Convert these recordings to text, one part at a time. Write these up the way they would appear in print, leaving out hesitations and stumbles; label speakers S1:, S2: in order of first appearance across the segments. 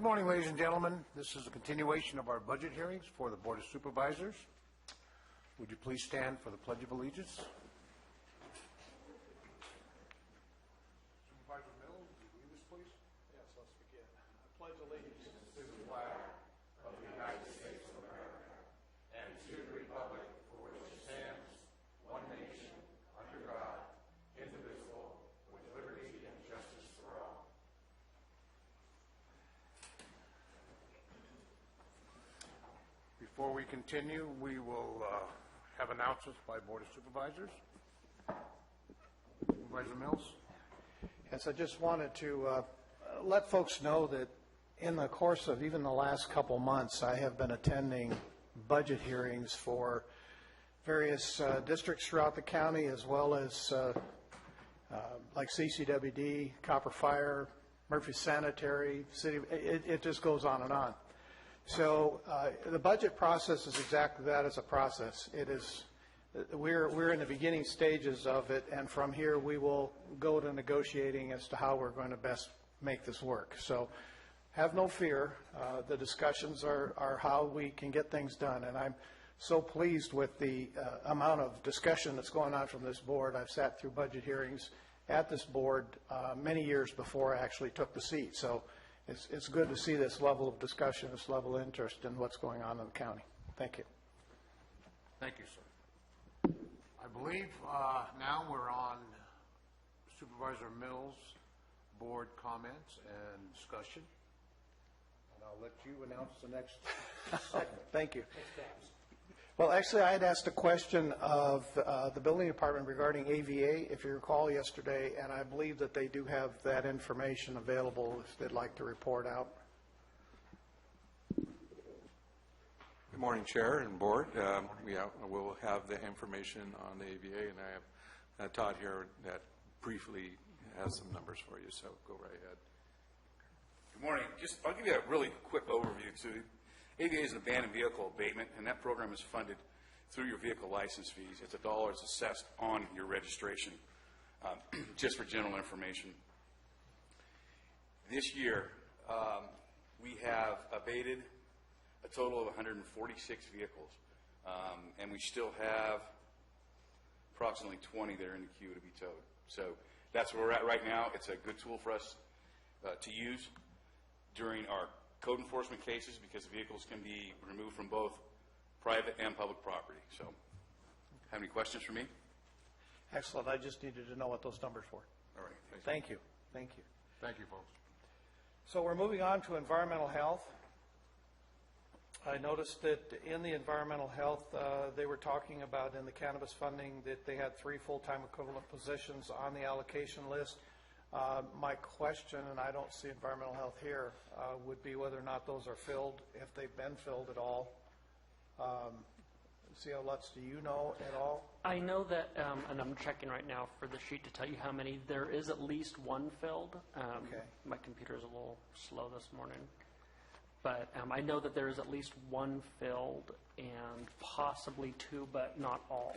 S1: Good morning, ladies and gentlemen. This is a continuation of our budget hearings for the Board of Supervisors. Would you please stand for the Pledge of Allegiance? Supervisor Mills, would you lead us, please?
S2: Yes, let's begin. I pledge allegiance to the flag of the United States of America and to the republic for which it stands, one nation, under God, indivisible, with liberty and justice for all.
S1: Before we continue, we will have announcements by Board of Supervisors. Supervisor Mills?
S2: Yes, I just wanted to let folks know that in the course of even the last couple months, I have been attending budget hearings for various districts throughout the county, as well as like CCWD, Copper Fire, Murphy Sanitary, City. It just goes on and on. So the budget process is exactly that, as a process. It is, we're in the beginning stages of it, and from here we will go to negotiating as to how we're going to best make this work. So have no fear. The discussions are how we can get things done, and I'm so pleased with the amount of discussion that's going on from this board. I've sat through budget hearings at this board many years before I actually took the seat. So it's good to see this level of discussion, this level of interest in what's going on in the county. Thank you.
S1: Thank you, sir. I believe now we're on Supervisor Mills' board comments and discussion. And I'll let you announce the next segment.
S2: Thank you. Well, actually, I had asked a question of the building department regarding AVA, if you recall, yesterday, and I believe that they do have that information available if they'd like to report out.
S3: Good morning, Chair and Board. We'll have the information on the AVA, and I have Todd here that briefly has some numbers for you, so go right ahead.
S4: Good morning. I'll give you a really quick overview too. AVA is an abandoned vehicle abatement, and that program is funded through your vehicle license fees. It's $1 assessed on your registration, just for general information. This year, we have abated a total of 146 vehicles, and we still have approximately 20 that are in the queue to be towed. So that's where we're at right now. It's a good tool for us to use during our code enforcement cases, because vehicles can be removed from both private and public property. So, have any questions for me?
S2: Excellent. I just needed to know what those numbers were.
S4: All right.
S2: Thank you. Thank you.
S1: Thank you, folks.
S2: So we're moving on to environmental health. I noticed that in the environmental health, they were talking about in the cannabis funding that they had 3 full-time equivalent positions on the allocation list. My question, and I don't see environmental health here, would be whether or not those are filled, if they've been filled at all. C.L. Lutz, do you know at all?
S5: I know that, and I'm checking right now for the sheet to tell you how many. There is at least 1 filled.
S2: Okay.
S5: My computer is a little slow this morning. But I know that there is at least 1 filled and possibly 2, but not all.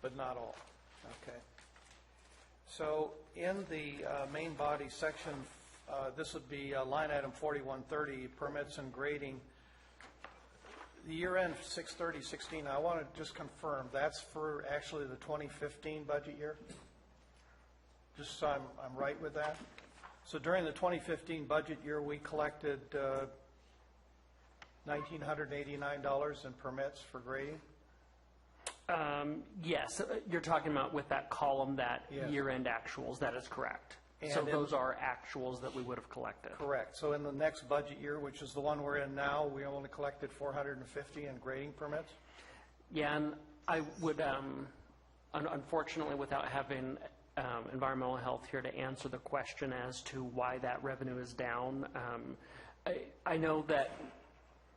S2: But not all. Okay. So in the main body section, this would be line item 4130, permits and grading. The year-end 6/30/16, I want to just confirm, that's for actually the 2015 budget year? Just so I'm right with that? So during the 2015 budget year, we collected $1,989 in permits for grading?
S5: Yes, you're talking about with that column, that
S2: Yes.
S5: year-end actuals. That is correct.
S2: And
S5: so those are actuals that we would have collected.
S2: Correct. So in the next budget year, which is the one we're in now, we only collected 450 in grading permits?
S5: Yeah, and I would, unfortunately, without having environmental health here to answer the question as to why that revenue is down, I know that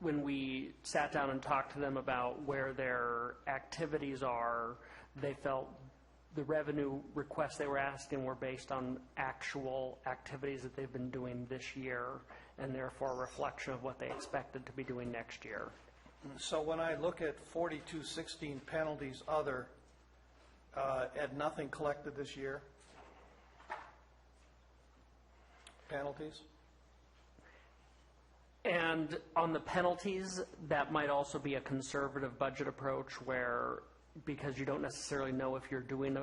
S5: when we sat down and talked to them about where their activities are, they felt the revenue requests they were asking were based on actual activities that they've been doing this year, and therefore a reflection of what they expected to be doing next year.
S2: So when I look at 4216 penalties other, had nothing collected this year? Penalties?
S5: And on the penalties, that might also be a conservative budget approach where, because you don't necessarily know if you're doing,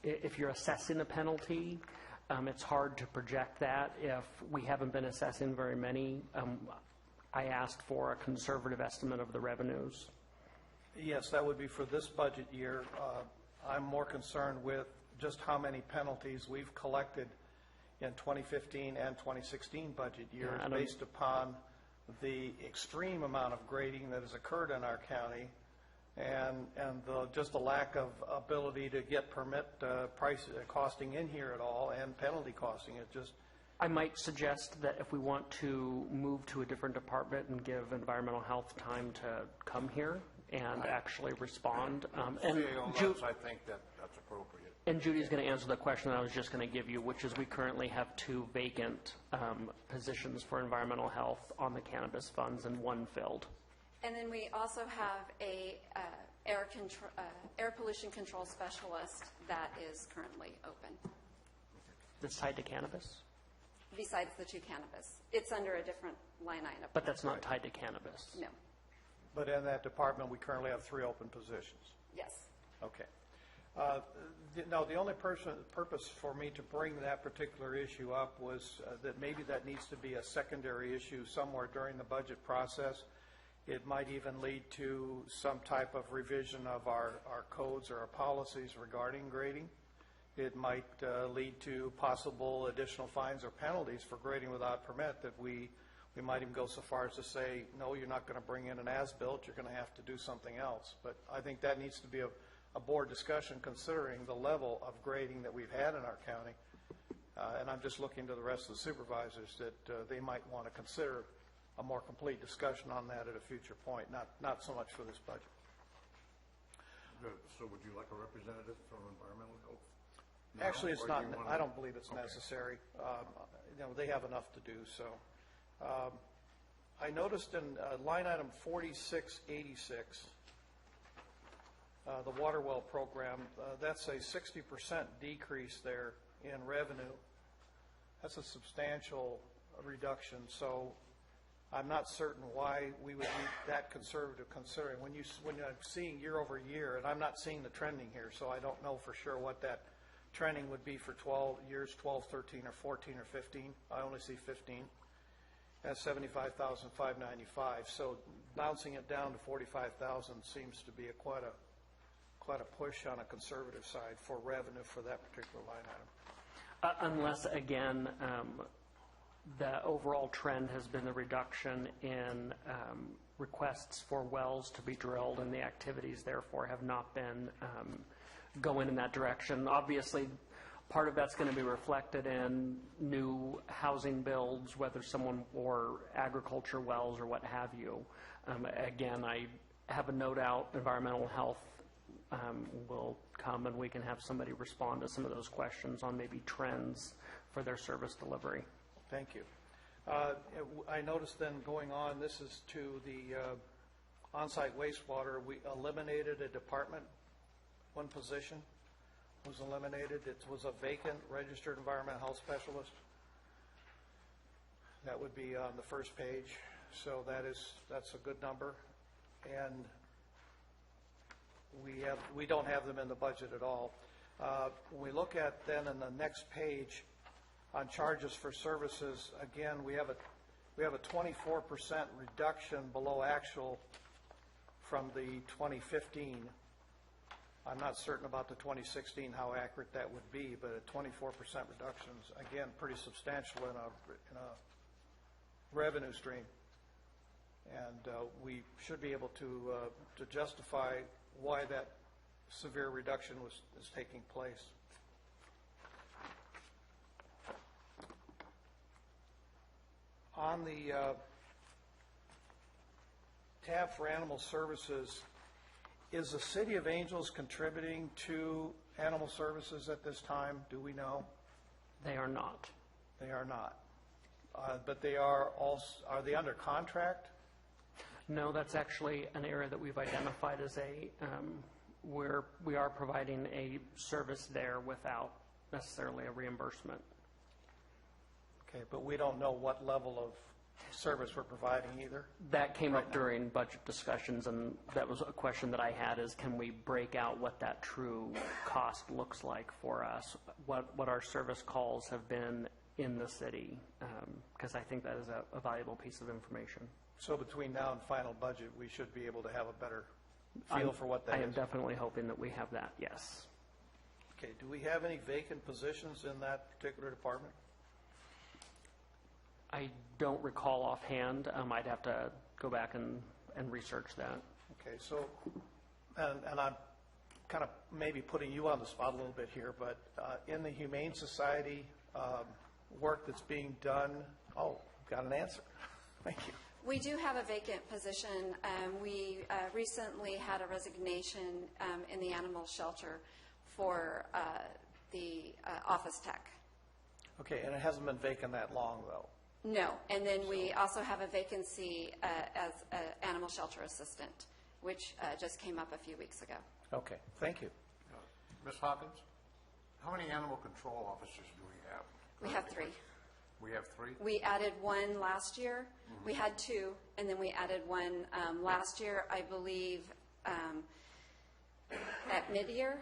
S5: if you're assessing a penalty, it's hard to project that. If we haven't been assessing very many, I asked for a conservative estimate of the revenues.
S2: Yes, that would be for this budget year. I'm more concerned with just how many penalties we've collected in 2015 and 2016 budget years based upon the extreme amount of grading that has occurred in our county and just the lack of ability to get permit price costing in here at all and penalty costing. It just
S5: I might suggest that if we want to move to a different department and give environmental health time to come here and actually respond.
S1: I think that's appropriate.
S5: And Judy's going to answer the question I was just going to give you, which is we currently have 2 vacant positions for environmental health on the cannabis funds and 1 filled.
S6: And then we also have a air pollution control specialist that is currently open.
S5: That's tied to cannabis?
S6: Besides the 2 cannabis. It's under a different line item.
S5: But that's not tied to cannabis?
S6: No.
S2: But in that department, we currently have 3 open positions.
S6: Yes.
S2: Okay. No, the only purpose for me to bring that particular issue up was that maybe that needs to be a secondary issue somewhere during the budget process. It might even lead to some type of revision of our codes or our policies regarding grading. It might lead to possible additional fines or penalties for grading without permit that we might even go so far as to say, no, you're not going to bring in an as-built, you're going to have to do something else. But I think that needs to be a board discussion considering the level of grading that we've had in our county. And I'm just looking to the rest of the supervisors that they might want to consider a more complete discussion on that at a future point, not so much for this budget.
S1: Good. So would you like a representative from environmental health?
S2: Actually, it's not. I don't believe it's
S1: Okay.
S2: necessary. They have enough to do. So, I noticed in line item 4686, the water well program. That's a 60% decrease there in revenue. That's a substantial reduction. So, I'm not certain why we would be that conservative considering when I'm seeing year over year, and I'm not seeing the trending here, so I don't know for sure what that trending would be for 12 years, 12, 13, or 14, or 15. I only see 15. That's $75,595. So bouncing it down to $45,000 seems to be quite a push on a conservative side for revenue for that particular line item.
S5: Unless, again, the overall trend has been the reduction in requests for wells to be drilled, and the activities, therefore, have not been going in that direction. Obviously, part of that's going to be reflected in new housing builds, whether someone or agriculture wells or what have you. Again, I have a note out, environmental health will come and we can have somebody respond to some of those questions on maybe trends for their service delivery.
S2: Thank you. I noticed then going on, this is to the on-site wastewater. We eliminated a department. One position was eliminated. It was a vacant registered environmental health specialist. That would be on the first page. So that's a good number. And we don't have them in the budget at all. When we look at then in the next page on charges for services, again, we have a 24% reduction below actual from the 2015. I'm not certain about the 2016 how accurate that would be, but a 24% reduction is, again, pretty substantial in a revenue stream. And we should be able to justify why that severe reduction is taking place. On the tab for animal services, is the City of Angels contributing to animal services at this time? Do we know?
S5: They are not.
S2: They are not. But they are they under contract?
S5: No, that's actually an area that we've identified as where we are providing a service there without necessarily a reimbursement.
S2: Okay, but we don't know what level service we're providing either?
S5: That came up during budget discussions, and that was a question that I had, is can we break out what that true cost looks like for us, what our service calls have been in the city, because I think that is a valuable piece of information.
S2: So between now and final budget, we should be able to have a better feel for what that
S5: I am
S2: is?
S5: definitely hoping that we have that, yes.
S2: Okay, do we have any vacant positions in that particular department?
S5: I don't recall offhand. I'd have to go back and research that.
S2: Okay, so, and I'm kind of maybe putting you on the spot a little bit here, but in the Humane Society work that's being done, got an answer. Thank you.
S6: We do have a vacant position. We recently had a resignation in the animal shelter for the office tech.
S2: Okay, and it hasn't been vacant that long, though?
S6: No, and then we also have a vacancy as an animal shelter assistant, which just came up a few weeks ago.
S2: Okay, thank you.
S1: Ms. Hawkins, how many animal control officers do we have?
S6: We have 3.
S1: We have 3?
S6: We added 1 last year. We had 2, and then we added 1 last year, I believe, at mid-year.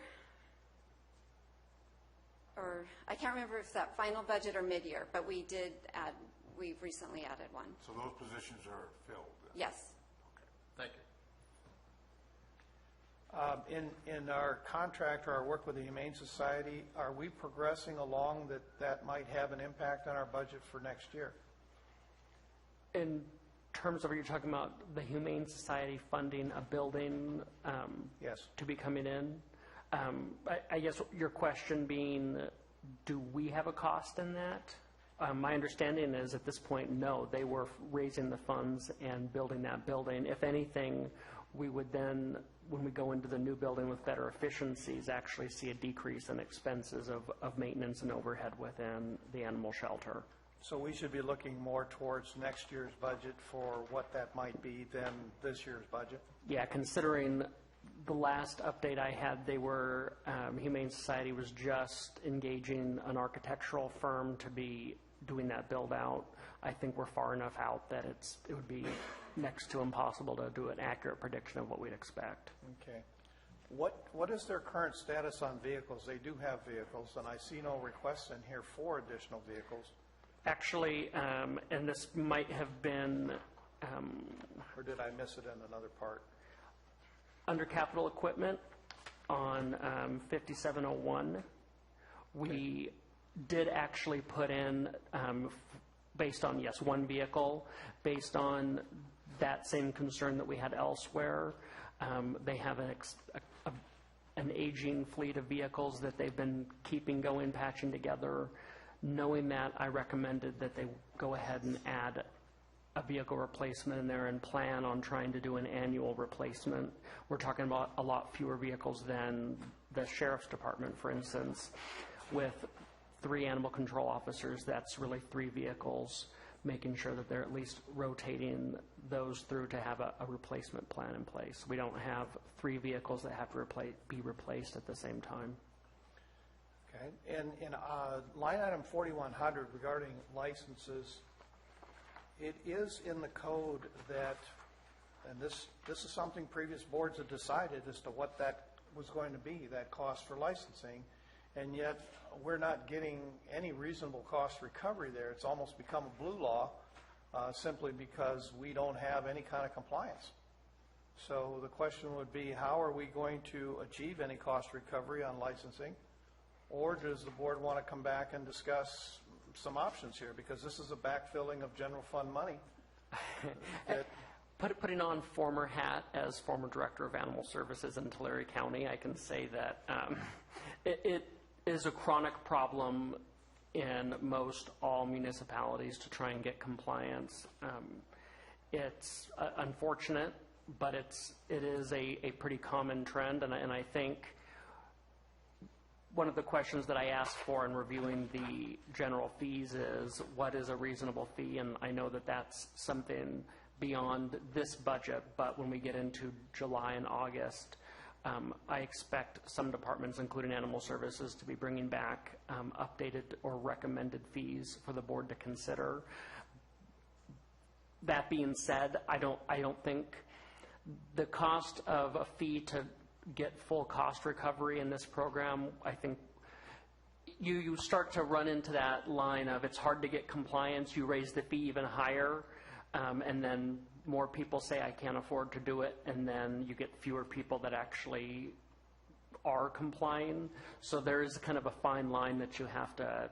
S6: Or I can't remember if that final budget or mid-year, but we did add. We've recently added 1.
S1: So those positions are filled?
S6: Yes.
S1: Okay, thank you.
S2: In our contract or our work with the Humane Society, are we progressing along that might have an impact on our budget for next year?
S5: In terms of, are you talking about the Humane Society funding a building
S2: Yes.
S5: to be coming in? I guess your question being, do we have a cost in that? My understanding is at this point, no. They were raising the funds and building that building. If anything, we would then, when we go into the new building with better efficiencies, actually see a decrease in expenses of maintenance and overhead within the animal shelter.
S2: So we should be looking more towards next year's budget for what that might be than this year's budget?
S5: Yeah, considering the last update I had, they were, Humane Society was just engaging an architectural firm to be doing that build out. I think we're far enough out that it would be next to impossible to do an accurate prediction of what we'd expect.
S2: Okay. What is their current status on vehicles? They do have vehicles, and I see no requests in here for additional vehicles.
S5: Actually, and this might have been
S2: Or did I miss it in another part?
S5: under capital equipment on 5701, we did actually put in, based on, yes, 1 vehicle, based on that same concern that we had elsewhere. They have an aging fleet of vehicles that they've been keeping going, patching together. Knowing that, I recommended that they go ahead and add a vehicle replacement in there and plan on trying to do an annual replacement. We're talking about a lot fewer vehicles than the Sheriff's Department, for instance. With 3 animal control officers, that's really 3 vehicles, making sure that they're at least rotating those through to have a replacement plan in place. We don't have 3 vehicles that have to be replaced at the same time.
S2: Okay. In line item 4100 regarding licenses, it is in the code that, and this is something previous boards have decided as to what that was going to be, that cost for licensing, and yet we're not getting any reasonable cost recovery there. It's almost become a blue law simply because we don't have any kind of compliance. So the question would be, how are we going to achieve any cost recovery on licensing? Or does the board want to come back and discuss some options here? Because this is a backfilling of general fund money.
S5: Putting on former hat as former director of animal services in Tulare County, I can say that it is a chronic problem in most all municipalities to try and get compliance. It's unfortunate, but it is a pretty common trend, and I think one of the questions that I asked for in reviewing the general fees is, what is a reasonable fee? And I know that that's something beyond this budget, but when we get into July and August, I expect some departments, including animal services, to be bringing back updated or recommended fees for the board to consider. That being said, I don't think the cost of a fee to get full cost recovery in this program, I think you start to run into that line of it's hard to get compliance, you raise the fee even higher, and then more people say I can't afford to do it, and then you get fewer people that actually are complying. So there is kind of a fine line that you have to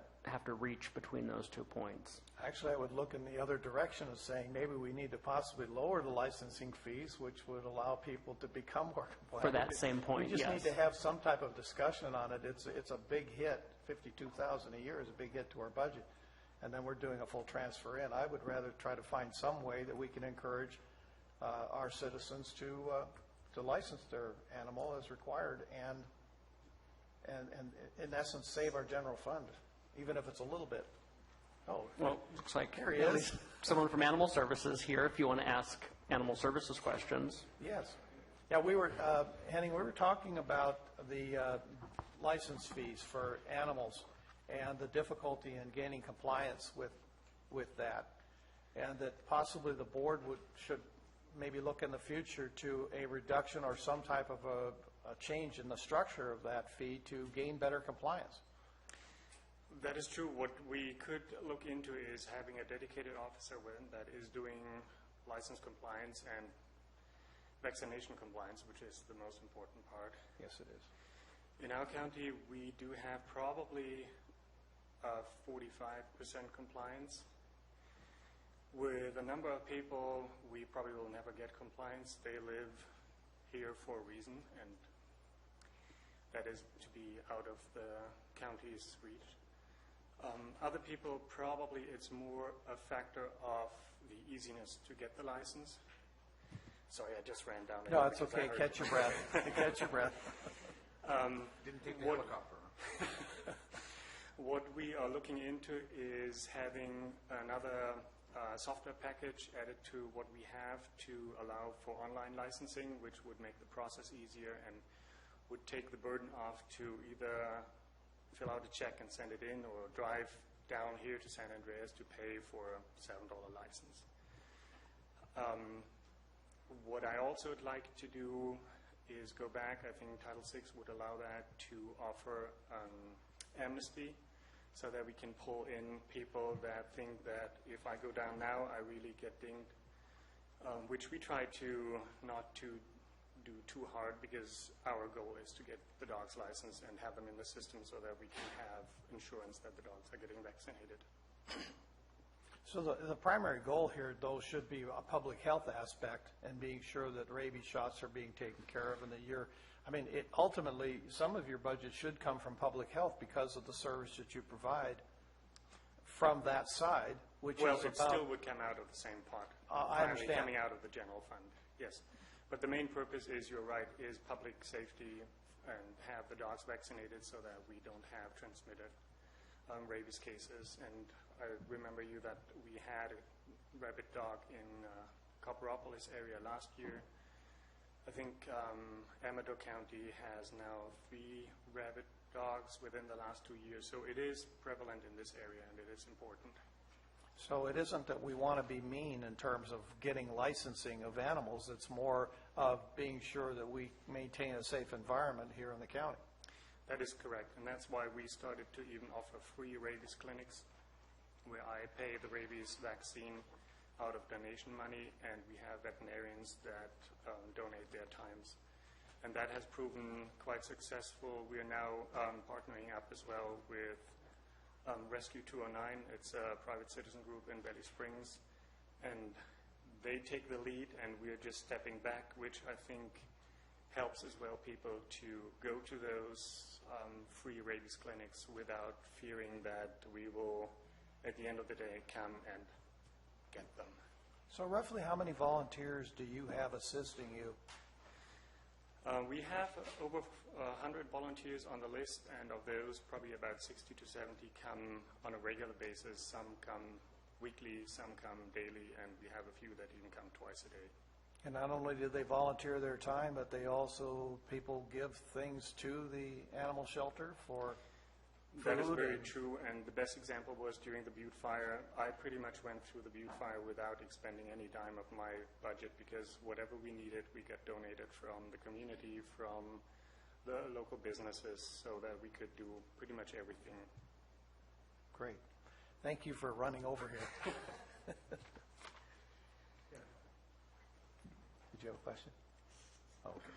S5: reach between those 2 points.
S2: Actually, I would look in the other direction of saying maybe we need to possibly lower the licensing fees, which would allow people to become more compliant.
S5: For that same point,
S2: We just
S5: yes.
S2: need to have some type of discussion on it. It's a big hit. $52,000 a year is a big hit to our budget. And then we're doing a full transfer in. I would rather try to find some way that we can encourage our citizens to license their animal as required and in essence save our general fund, even if it's a little bit. Oh,
S5: Well, looks like
S2: There he is.
S5: someone from Animal Services here, if you want to ask Animal Services questions.
S2: yes. Yeah, Henning, we were talking about the license fees for animals and the difficulty in gaining compliance with that, and that possibly the board should maybe look in the future to a reduction or some type of a change in the structure of that fee to gain better compliance.
S7: That is true. What we could look into is having a dedicated officer that is doing license compliance and vaccination compliance, which is the most important part.
S2: Yes, it is.
S7: In our county, we do have probably 45% compliance. With a number of people, we probably will never get compliance. They live here for a reason, and that is to be out of the county's reach. Other people, probably it's more a factor of the easiness to get the license. Sorry, I just ran down.
S2: No, it's okay. Catch your breath. Catch your breath.
S1: Didn't take the helicopter.
S7: What we are looking into is having another software package added to what we have to allow for online licensing, which would make the process easier and would take the burden off to either fill out a check and send it in or drive down here to San Andreas to pay for a $7 license. What I also would like to do is go back. I think Title VI would allow that to offer amnesty so that we can pull in people that think that if I go down now, I really get dinged, which we try to not to do too hard because our goal is to get the dog's license and have them in the system so that we can have insurance that the dogs are getting vaccinated.
S2: So the primary goal here, though, should be a public health aspect and being sure that rabies shots are being taken care of and that ultimately, some of your budget should come from public health because of the service that you provide from that side, which
S7: Well,
S2: is
S7: it
S2: about...
S7: still would come out of the same pot.
S2: I
S7: Finally
S2: understand.
S7: coming out of the general fund, yes. But the main purpose is, you're right, is public safety and have the dogs vaccinated so that we don't have transmitted rabies cases. And I remember that we had a rabbit dog in Copperopolis area last year. I think Amador County has now 3 rabbit dogs within the last 2 years. So it is prevalent in this area, and it is important.
S2: So it isn't that we want to be mean in terms of getting licensing of animals. It's more of being sure that we maintain a safe environment here in the county.
S7: That is correct, and that's why we started to even offer free rabies clinics where I pay the rabies vaccine out of donation money, and we have veterinarians that donate their times. And that has proven quite successful. We are now partnering up as well with Rescue 209. It's a private citizen group in Valley Springs, and they take the lead, and we are just stepping back, which I think helps as well people to go to those free rabies clinics without fearing that we will, at the end of the day, come and get them.
S2: So roughly how many volunteers do you have assisting you?
S7: We have over 100 volunteers on the list, and of those, probably about 60 to 70 come on a regular basis. Some come weekly, some come daily, and we have a few that even come twice a day.
S2: And not only do they volunteer their time, but they also, people give things to the animal shelter for...
S7: That is
S2: food
S7: very
S2: and-
S7: true, and the best example was during the Butte fire. I pretty much went through the Butte fire without expending any dime of my budget because whatever we needed, we got donated from the community, from the local businesses, so that we could do pretty much everything.
S2: Great. Thank you for running over here. Did you have a question? Oh, okay.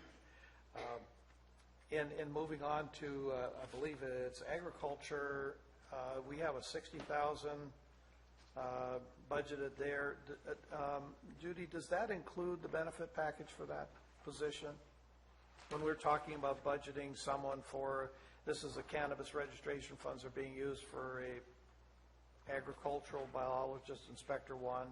S2: In moving on to, I believe it's agriculture, we have a 60,000 budgeted there. Judy, does that include the benefit package for that position? When we're talking about budgeting someone for, this is the cannabis registration funds are being used for a agricultural biologist, inspector one.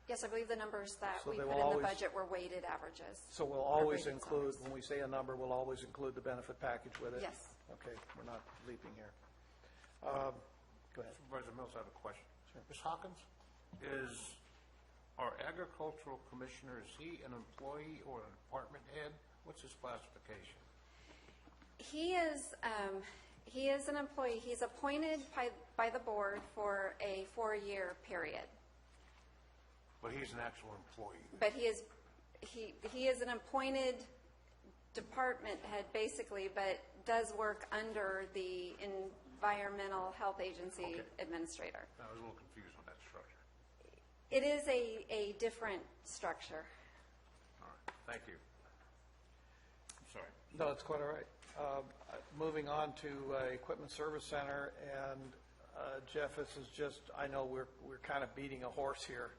S6: Yes, I believe the numbers that
S2: So
S6: we
S2: they
S6: put
S2: will
S6: in the
S2: always-
S6: budget were weighted averages.
S2: So we'll
S6: or
S2: always
S6: weighted
S2: include,
S6: salaries.
S2: when we say a number, we'll always include the benefit package with it?
S6: Yes.
S2: Okay, we're not leaping here. Go ahead.
S1: Supervisor Mills, I have a question. Ms. Hawkins, our agricultural commissioner, is he an employee or a department head? What's his classification?
S6: He is an employee. He's appointed by the board for a 4-year period.
S1: But he's an actual employee.
S6: But he is an appointed department head, basically, but does work under the Environmental Health Agency
S1: Okay.
S6: administrator.
S1: I was a little confused on that structure.
S6: It is a different structure.
S1: All right, thank you. I'm sorry.
S2: No, it's quite all right. Moving on to Equipment Service Center, and Jeff, this is just, I know we're kind of beating a horse here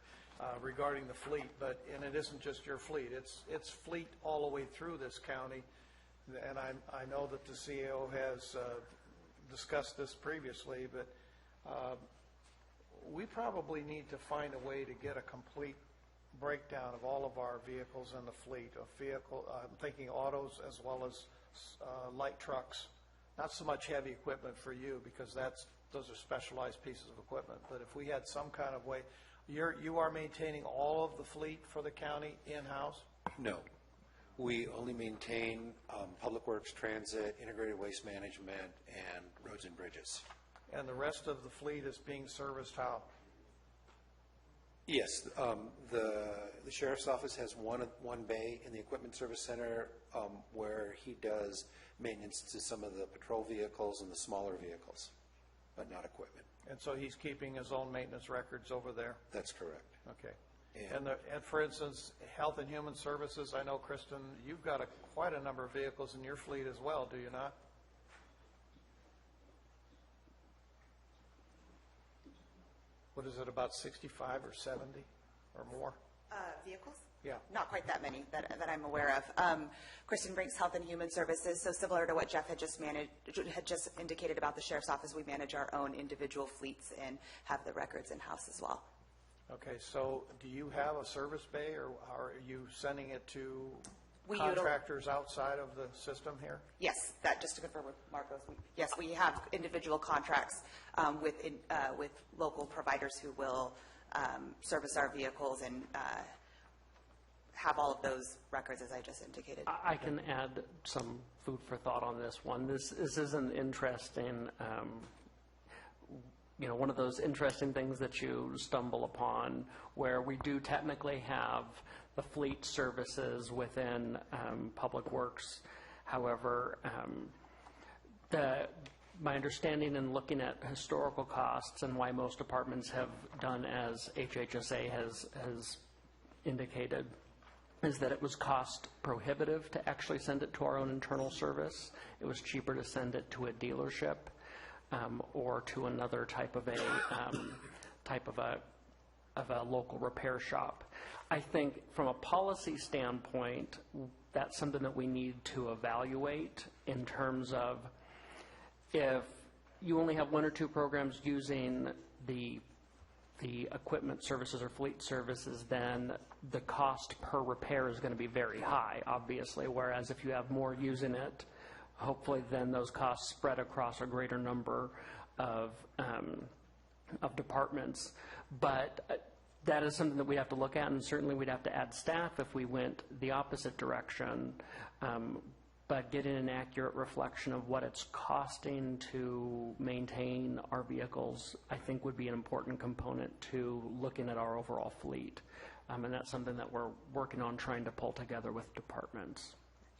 S2: regarding the fleet, and it isn't just your fleet. It's fleet all the way through this county, and I know that the CEO has discussed this previously, but we probably need to find a way to get a complete breakdown of all of our vehicles in the fleet of I'm thinking autos as well as light trucks. Not so much heavy equipment for you because those are specialized pieces of equipment. But if we had some kind of way, you are maintaining all of the fleet for the county in-house?
S8: No. We only maintain public works, transit, integrated waste management, and roads and bridges.
S2: And the rest of the fleet is being serviced how?
S8: Yes, the sheriff's office has one bay in the equipment service center where he does maintenance to some of the patrol vehicles and the smaller vehicles, but not equipment.
S2: And so he's keeping his own maintenance records over there?
S8: That's correct.
S2: Okay. And for instance, Health and Human Services, I know, Kristen, you've got quite a number of vehicles in your fleet as well, do you not? What is it, about 65 or 70 or more?
S9: Vehicles?
S2: Yeah.
S9: Not quite that many that I'm aware of. Kristen brings Health and Human Services, so similar to what Jeff had just indicated about the Sheriff's Office, we manage our own individual fleets and have the records in-house as well.
S2: Okay, so do you have a service bay, or are you sending it to
S9: We
S2: contractors outside of the system here?
S9: Yes, that just to confirm with Marcos. Yes, we have individual contracts with local providers who will service our vehicles and have all of those records, as I just indicated.
S5: I can add some food for thought on this one. This is an interesting, one of those interesting things that you stumble upon where we do technically have the fleet services within Public Works. However, my understanding in looking at historical costs and why most departments have done as HHSA has indicated is that it was cost prohibitive to actually send it to our own internal service. It was cheaper to send it to a dealership or to another type of a local repair shop. I think from a policy standpoint, that's something that we need to evaluate in terms of if you only have one or two programs using the equipment services or fleet services, then the cost per repair is going to be very high, obviously, whereas if you have more using it, hopefully then those costs spread across a greater number of departments. But that is something that we have to look at, and certainly we'd have to add staff if we went the opposite direction. but getting an accurate reflection of what it's costing to maintain our vehicles, I think would be an important component to looking at our overall fleet. And that's something that we're working on trying to pull together with departments.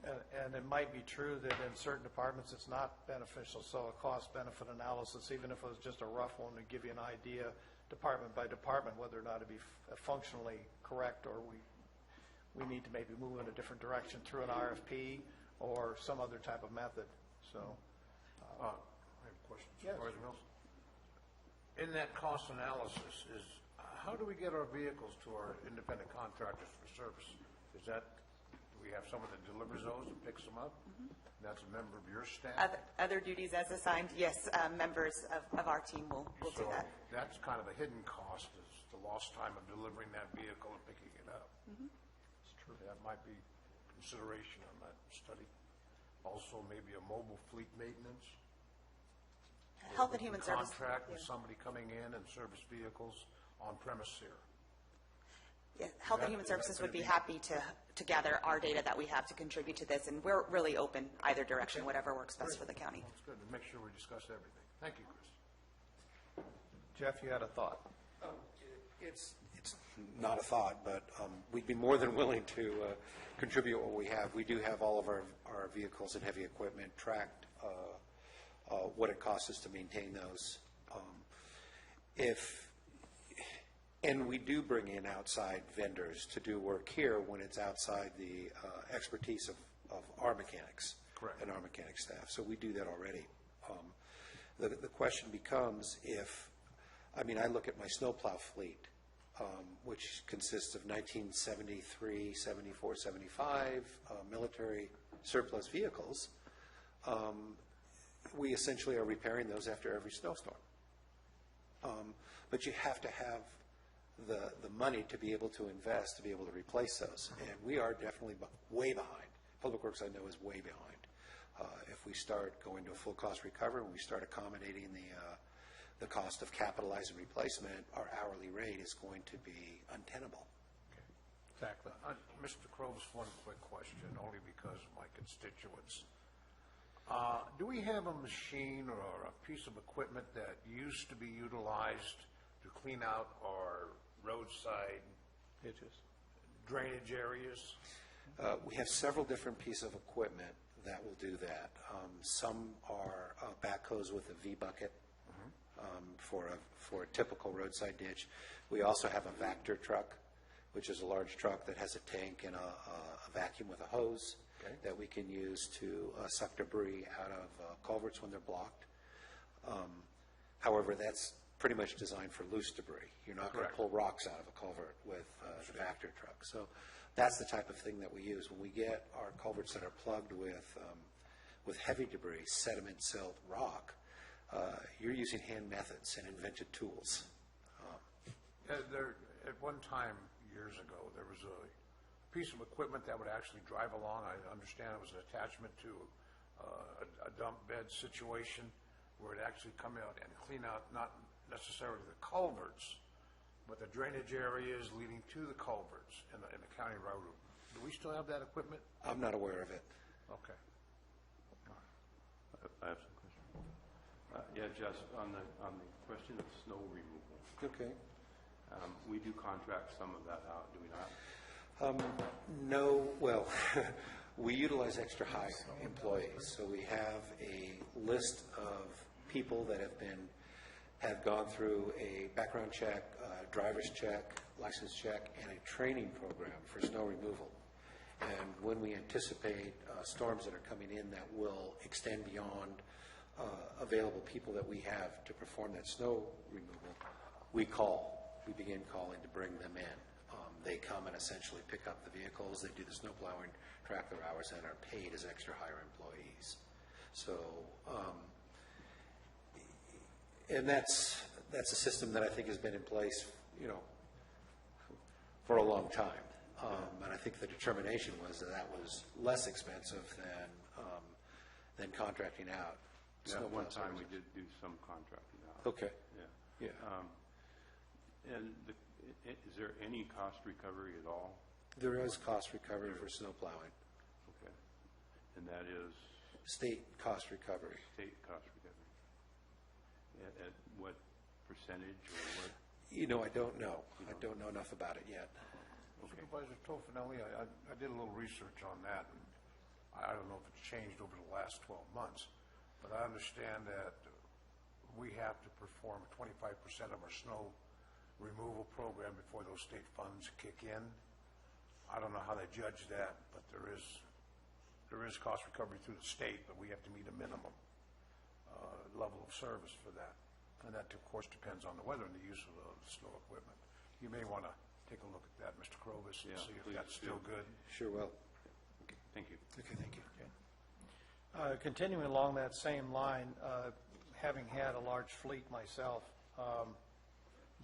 S2: And it might be true that in certain departments, it's not beneficial, so a cost-benefit analysis, even if it was just a rough one, to give you an idea, department by department, whether or not it'd be functionally correct, or we need to maybe move in a different direction through an RFP or some other type of method, so.
S1: I have a question,
S2: Yes.
S1: Supervisor Mills. In that cost analysis, how do we get our vehicles to our independent contractors for service? Is that, do we have someone that delivers those and picks them up? That's a member of your staff?
S9: Other duties as assigned, yes, members of our team will do that.
S1: So that's kind of a hidden cost, is the lost time of delivering that vehicle and picking it up. It's true. That might be consideration on that study. Also, maybe a mobile fleet maintenance.
S9: Health and Human Services.
S1: Contract with somebody coming in and service vehicles on premise here.
S9: Yeah, Health and Human Services would be happy to gather our data that we have to contribute to this, and we're really open either direction, whatever works best for the county.
S1: That's good, to make sure we discuss everything. Thank you, Chris.
S2: Jeff, you had a thought?
S8: It's not a thought, but we'd be more than willing to contribute what we have. We do have all of our vehicles and heavy equipment tracked, what it costs us to maintain those. And we do bring in outside vendors to do work here when it's outside the expertise of our mechanics.
S1: Correct.
S8: And our mechanic staff. So we do that already. The question becomes I look at my snowplow fleet, which consists of 1973, 74, 75 military surplus vehicles. We essentially are repairing those after every snowstorm. But you have to have the money to be able to invest, to be able to replace those. And we are definitely way behind. Public Works, I know, is way behind. If we start going to a full cost recovery and we start accommodating the cost of capitalized replacement, our hourly rate is going to be untenable.
S2: Exactly.
S1: Mr. Croves, one quick question, only because of my constituents. Do we have a machine or a piece of equipment that used to be utilized to clean out our roadside drainage areas?
S8: We have several different pieces of equipment that will do that. Some are backhoes with a V-bucket for a typical roadside ditch. We also have a Vector truck, which is a large truck that has a tank and a vacuum with a hose that we can use to suck debris out of culverts when they're blocked. However, that's pretty much designed for loose debris. You're not going to pull rocks out of a culvert with the Vector truck. So that's the type of thing that we use. When we get our culverts that are plugged with heavy debris, sediment, silt, rock, you're using hand methods and invented tools.
S1: At one time, years ago, there was a piece of equipment that would actually drive along. I understand it was an attachment to a dump bed situation where it actually come out and clean out not necessarily the culverts, but the drainage areas leading to the culverts in the county road. Do we still have that equipment?
S8: I'm not aware of it.
S1: Okay.
S10: I have some questions. Jess, on the question of snow removal.
S8: Okay.
S10: We do contract some of that out, do we not?
S8: No, well, we utilize extra high employees. So we have a list of people that have gone through a background check, driver's check, license check, and a training program for snow removal. And when we anticipate storms that are coming in that will extend beyond available people that we have to perform that snow removal, we begin calling to bring them in. They come and essentially pick up the vehicles, they do the snow plowing, track their hours, and are paid as extra hire employees. So, and that's a system that I think has been in place, for a long time. And I think the determination was that was less expensive than contracting out.
S10: Yeah, one time we did do some contracting out.
S8: Okay.
S10: Yeah. And is there any cost recovery at all?
S8: There is cost recovery for snow plowing.
S10: Okay. And that is
S8: State cost recovery.
S10: state cost recovery. At what percentage or what?
S8: You know, I don't know. I don't know enough about it yet.
S1: Supervisor Tofinelli, I did a little research on that, and I don't know if it's changed over the last 12 months, but I understand that we have to perform 25% of our snow removal program before those state funds kick in. I don't know how they judge that, but there is cost recovery through the state, but we have to meet a minimum level of service for that. And that, of course, depends on the weather and the use of the snow equipment. You may want to take a look at that, Mr. Clovis, and
S10: Yeah,
S1: see if
S10: please
S1: that's still
S10: do.
S1: good.
S8: Sure will.
S10: Thank you.
S8: Okay, thank you.
S2: Continuing along that same line, having had a large fleet myself,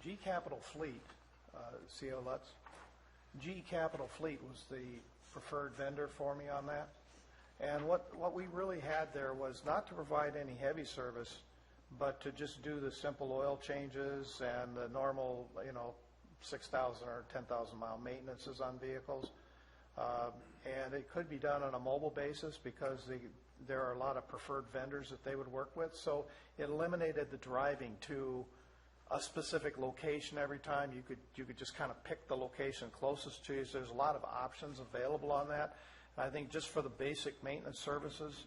S2: G Capital Fleet, C.O. Lutz, G Capital Fleet was the preferred vendor for me on that. And what we really had there was not to provide any heavy service, but to just do the simple oil changes and the normal, 6,000 or 10,000 mile maintenances on vehicles. And it could be done on a mobile basis because there are a lot of preferred vendors that they would work with. So it eliminated the driving to a specific location every time. You could just kind of pick the location closest to you. So there's a lot of options available on that. And I think just for the basic maintenance services,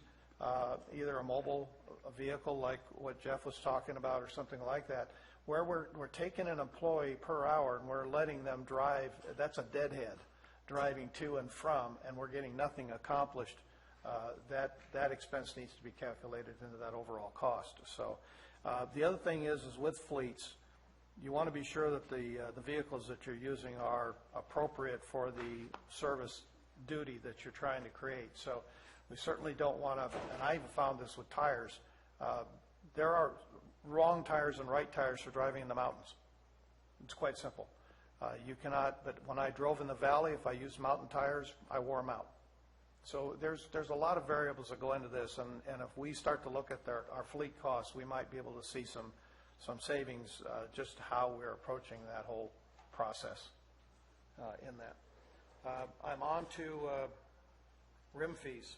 S2: either a mobile vehicle like what Jeff was talking about or something like that, where we're taking an employee per hour and we're letting them drive, that's a deadhead, driving to and from, and we're getting nothing accomplished, that expense needs to be calculated into that overall cost. So the other thing is with fleets, you want to be sure that the vehicles that you're using are appropriate for the service duty that you're trying to create. So we certainly don't want to, and I even found this with tires, there are wrong tires and right tires for driving in the mountains. It's quite simple. You cannot, but when I drove in the valley, if I used mountain tires, I wore them out. So there's a lot of variables that go into this, and if we start to look at our fleet costs, we might be able to see some savings just how we're approaching that whole process in that. I'm on to rim fees.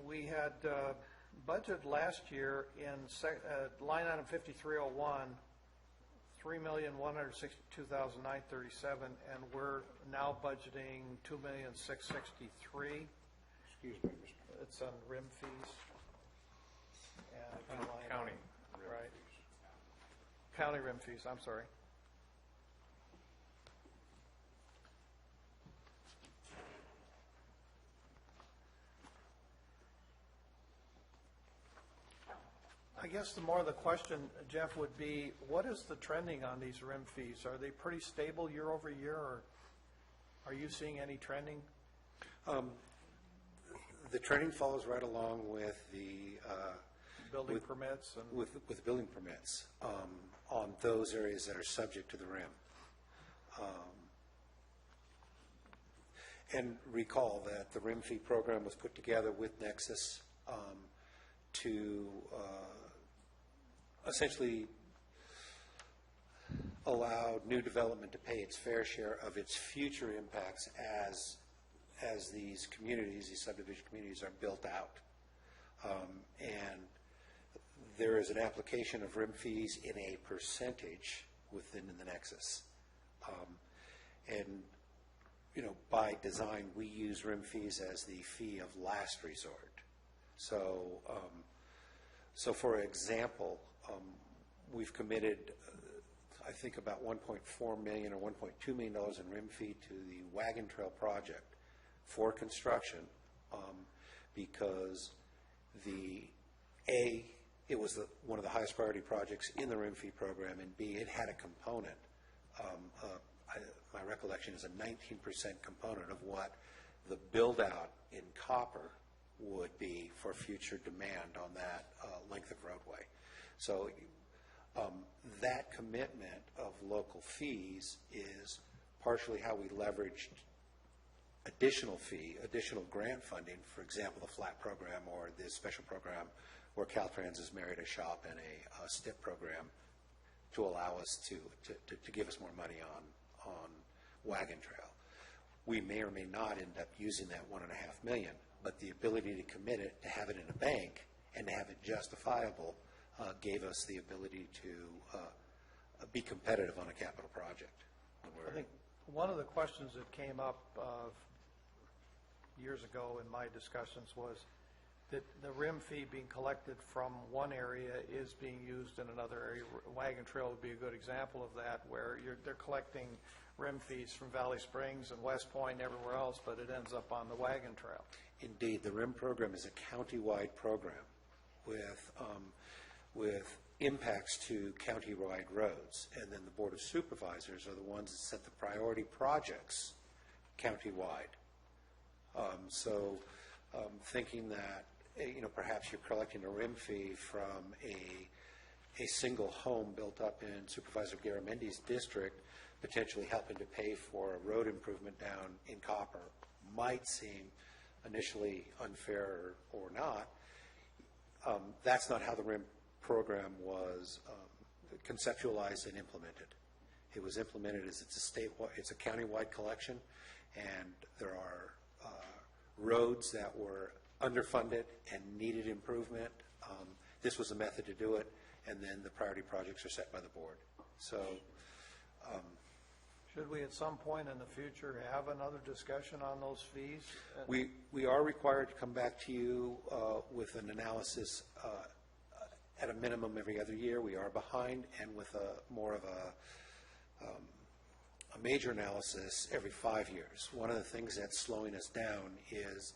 S2: We had budgeted last year in line item 5301, $3,162,937, and we're now budgeting $2,663,000.
S1: Excuse me, Mr.
S2: It's on rim fees. And
S1: County.
S2: Right. County rim fees, I'm sorry. I guess the more the question, Jeff, would be, what is the trending on these rim fees? Are they pretty stable year over year, or are you seeing any trending?
S8: The trending follows right along with the
S2: Building permits? And
S8: with building permits on those areas that are subject to the rim. And recall that the rim fee program was put together with Nexus to essentially allow new development to pay its fair share of its future impacts as these communities, these subdivision communities, are built out. And there is an application of rim fees in a percentage within the Nexus. And, by design, we use rim fees as the fee of last resort. So, for example, we've committed, I think, about $1.4 million or $1.2 million in rim fee to the Wagon Trail project for construction, because it was one of the highest priority projects in the rim fee program, and B, it had a component. My recollection is a 19% component of what the build-out in copper would be for future demand on that length of roadway. So that commitment of local fees is partially how we leveraged additional grant funding, for example, the FLAT program or the special program where Caltrans has married a shop and a STIP program to allow us to give us more money on Wagon Trail. we may or may not end up using that $1.5 million, but the ability to commit it, to have it in a bank, and to have it justifiable gave us the ability to be competitive on a capital project.
S2: I think one of the questions that came up years ago in my discussions was that the rim fee being collected from one area is being used in another area. Wagon Trail would be a good example of that, where they're collecting rim fees from Valley Springs and West Point and everywhere else, but it ends up on the Wagon Trail.
S8: Indeed, the RIM program is a county-wide program with impacts to county-wide roads, and then the Board of Supervisors are the ones that set the priority projects county-wide. Thinking that, perhaps you're collecting a RIM fee from a single home built up in Supervisor Garamendi's district, potentially helping to pay for a road improvement down in Copper, might seem initially unfair or not. That's not how the RIM program was conceptualized and implemented. It was implemented as it's a county-wide collection, and there are roads that were underfunded and needed improvement. This was a method to do it, and then the priority projects are set by the board. So,
S2: should we at some point in the future have another discussion on those fees?
S8: we are required to come back to you with an analysis at a minimum every other year. We are behind, and with more of a major analysis every 5 years. One of the things that's slowing us down is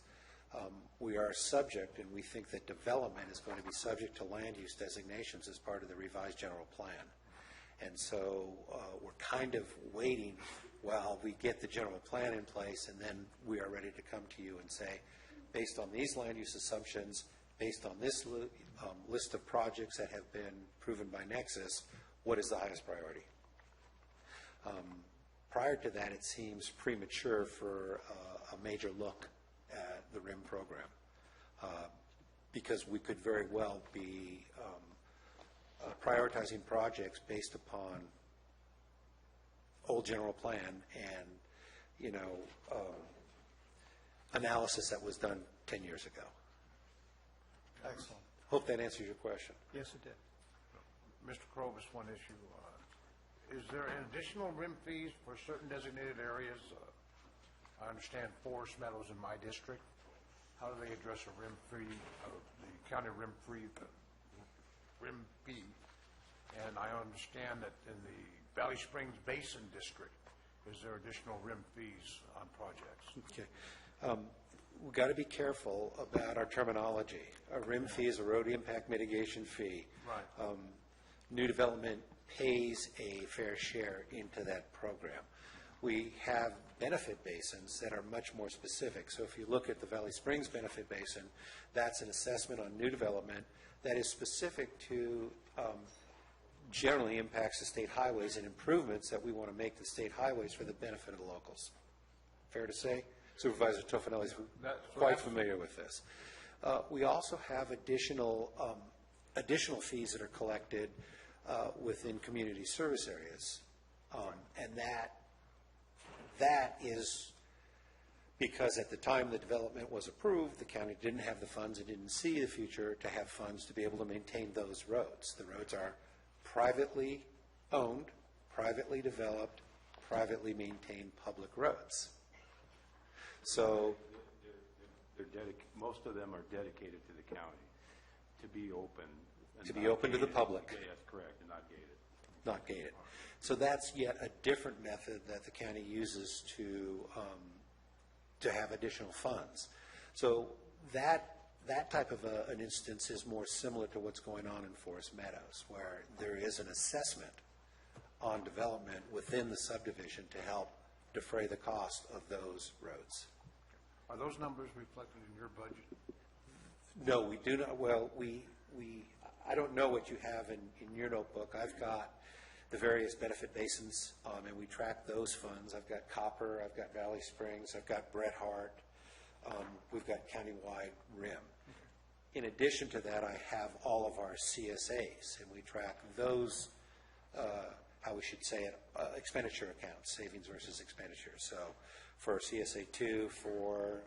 S8: we are subject, and we think that development is going to be subject to land use designations as part of the revised general plan. And so we're kind of waiting while we get the general plan in place, and then we are ready to come to you and say, based on these land use assumptions, based on this list of projects that have been proven by Nexus, what is the highest priority? Prior to that, it seems premature for a major look at the RIM program, because we could very well be prioritizing projects based upon old general plan and, analysis that was done 10 years ago.
S2: Excellent.
S8: Hope that answers your question.
S2: Yes, it did.
S1: Mr. Krobus, one issue. Is there additional RIM fees for certain designated areas? I understand Forest Meadows in my district. How do they address a RIM fee, the county RIM fee? And I understand that in the Valley Springs Basin District, is there additional RIM fees on projects?
S8: Okay. We've got to be careful about our terminology. A RIM fee is a road impact mitigation fee.
S1: Right.
S8: New development pays a fair share into that program. We have benefit basins that are much more specific. So if you look at the Valley Springs Benefit Basin, that's an assessment on new development that is specific to generally impacts the state highways and improvements that we want to make to state highways for the benefit of the locals. Fair to say? Supervisor Tofanelli is quite familiar with this. We also have additional fees that are collected within community service areas, and that is because at the time the development was approved, the county didn't have the funds and didn't see the future to have funds to be able to maintain those roads. The roads are privately owned, privately developed, privately maintained public roads. So
S10: most of them are dedicated to the county to be open.
S8: To be open to the public.
S10: Yes, correct, and not gated.
S8: Not gated. So that's yet a different method that the county uses to have additional funds. So that type of an instance is more similar to what's going on in Forest Meadows, where there is an assessment on development within the subdivision to help defray the cost of those roads.
S1: Are those numbers reflected in your budget?
S8: No, we do not. Well, I don't know what you have in your notebook. I've got the various benefit basins, and we track those funds. I've got Copper, I've got Valley Springs, I've got Bret Harte, we've got countywide RIM. In addition to that, I have all of our CSAs, and we track those how we should say it, expenditure accounts, savings versus expenditure. So for CSA 2, 4,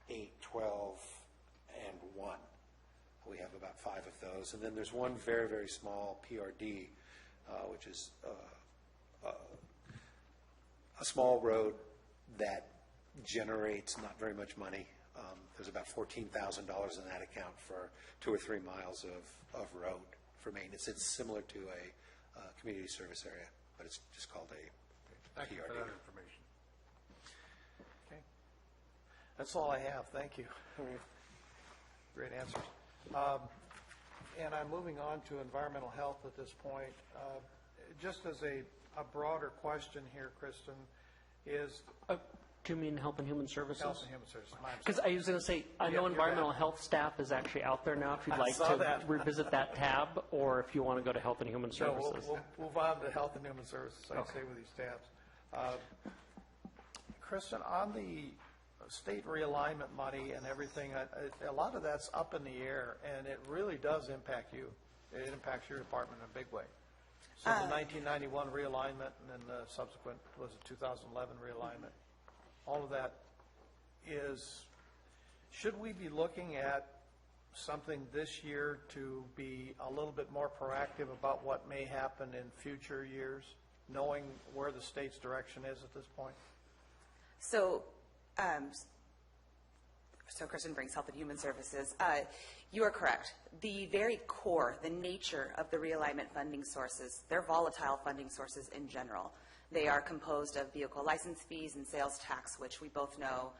S8: 8, 12, and 1, we have about 5 of those. And then there's one very, very small PRD, which is a small road that generates not very much money. There's about $14,000 in that account for 2 or 3 miles of road for maintenance. It's similar to a community service area, but it's just called a
S1: Thank you for
S8: PRD.
S1: that information.
S2: Okay. That's all I have. Thank you. Great answers. And I'm moving on to environmental health at this point. Just as a broader question here, Kristen, is
S5: Do you mean Health and Human Services?
S2: Health and Human Services. My
S5: Because I was going to say, I know
S2: you're
S5: environmental
S2: bad.
S5: health staff is actually out there now, if you'd
S2: I
S5: like
S2: saw
S5: to
S2: that.
S5: revisit that tab, or if you want to go to Health and Human
S2: No,
S5: Services.
S2: we'll move on to Health and Human Services, I say with these tabs. Kristen, on the state realignment money and everything, a lot of that's up in the air, and it really does impact you. It impacts your department in a big way. So the 1991 realignment and then the subsequent, was it 2011 realignment? All of that is, should we be looking at something this year to be a little bit more proactive about what may happen in future years, knowing where the state's direction is at this point?
S9: So, so Kristen brings Health and Human Services. You are correct. The very core, the nature of the realignment funding sources, they're volatile funding sources in general. They are composed of vehicle license fees and sales tax, which we both know,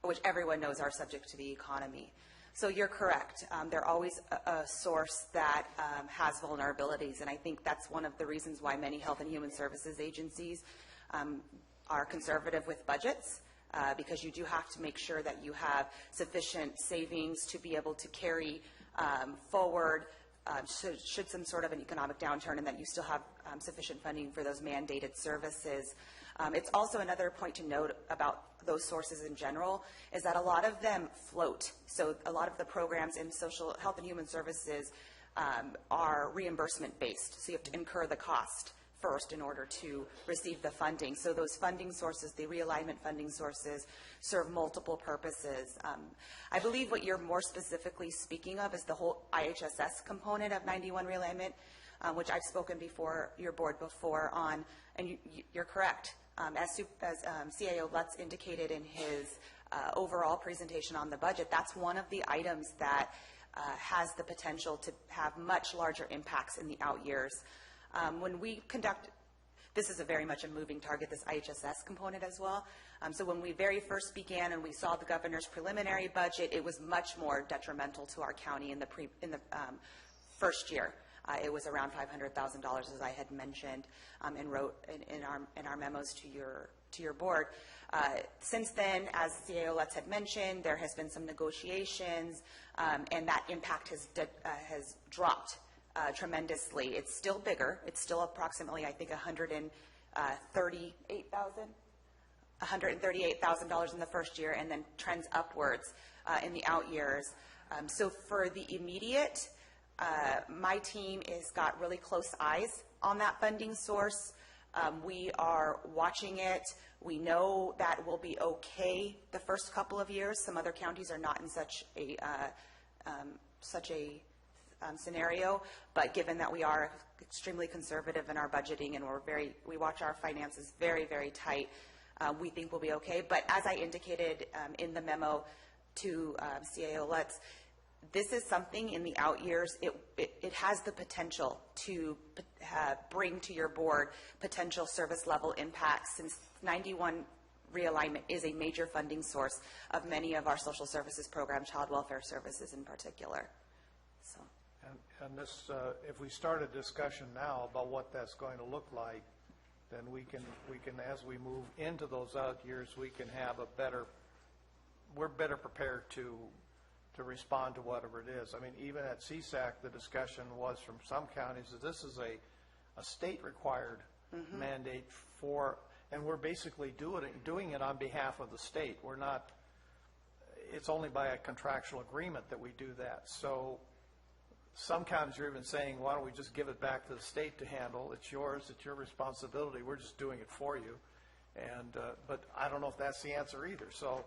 S9: which everyone knows are subject to the economy. So you're correct. They're always a source that has vulnerabilities, and I think that's one of the reasons why many Health and Human Services agencies are conservative with budgets, because you do have to make sure that you have sufficient savings to be able to carry forward should some sort of an economic downturn, and that you still have sufficient funding for those mandated services. It's also another point to note about those sources in general is that a lot of them float. So a lot of the programs in social health and human services are reimbursement based. So you have to incur the cost first in order to receive the funding. So those funding sources, the realignment funding sources, serve multiple purposes. I believe what you're more specifically speaking of is the whole IHSS component of 91 realignment, which I've spoken before your board before on, and you're correct. As CAO Lutz indicated in his overall presentation on the budget, that's one of the items that has the potential to have much larger impacts in the out years. When we conduct, this is very much a moving target, this IHSS component as well. So when we very first began and we saw the governor's preliminary budget, it was much more detrimental to our county in the first year. It was around $500,000, as I had mentioned, and wrote in our memos to your board. Since then, as CAO Lutz had mentioned, there has been some negotiations, and that impact has dropped tremendously. It's still bigger. It's still approximately, I think, $138,000 in the first year, and then trends upwards in the out years. So for the immediate, my team has got really close eyes on that funding source. We are watching it. We know that will be okay the first couple of years. Some other counties are not in such a scenario, but given that we are extremely conservative in our budgeting and we watch our finances very, very tight, we think we'll be okay. But as I indicated in the memo to CAO Lutz, this is something in the out years, it has the potential to bring to your board potential service level impacts, since 91 realignment is a major funding source of many of our social services programs, child welfare services in particular. So.
S2: And this, if we start a discussion now about what that's going to look like, then we can, as we move into those out years, we can have we're better prepared to respond to whatever it is. I mean, even at CSAC, the discussion was from some counties that this is a state-required mandate and we're basically doing it on behalf of the state. We're not, it's only by a contractual agreement that we do that. So Some counties are even saying, why don't we just give it back to the state to handle? It's yours, it's your responsibility, we're just doing it for you. And, but I don't know if that's the answer either. So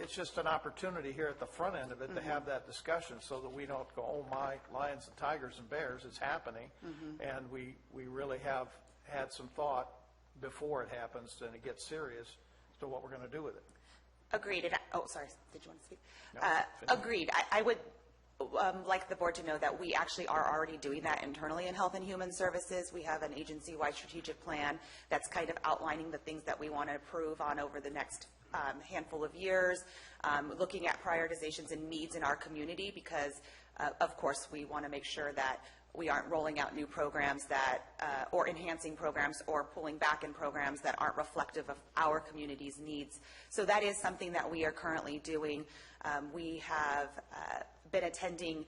S2: it's just an opportunity here at the front end of it to have that discussion so that we don't go, oh my, lions and tigers and bears, it's happening. And we really have had some thought before it happens and it gets serious as to what we're going to do with it.
S9: Agreed. And sorry, did you want to speak?
S2: No,
S9: agreed. I would like the board to know that we actually are already doing that internally in Health and Human Services. We have an agency-wide strategic plan that's kind of outlining the things that we want to improve on over the next handful of years, looking at prioritizations and needs in our community because, of course, we want to make sure that we aren't rolling out new programs that, or enhancing programs or pulling back in programs that aren't reflective of our community's needs. So that is something that we are currently doing. We have been attending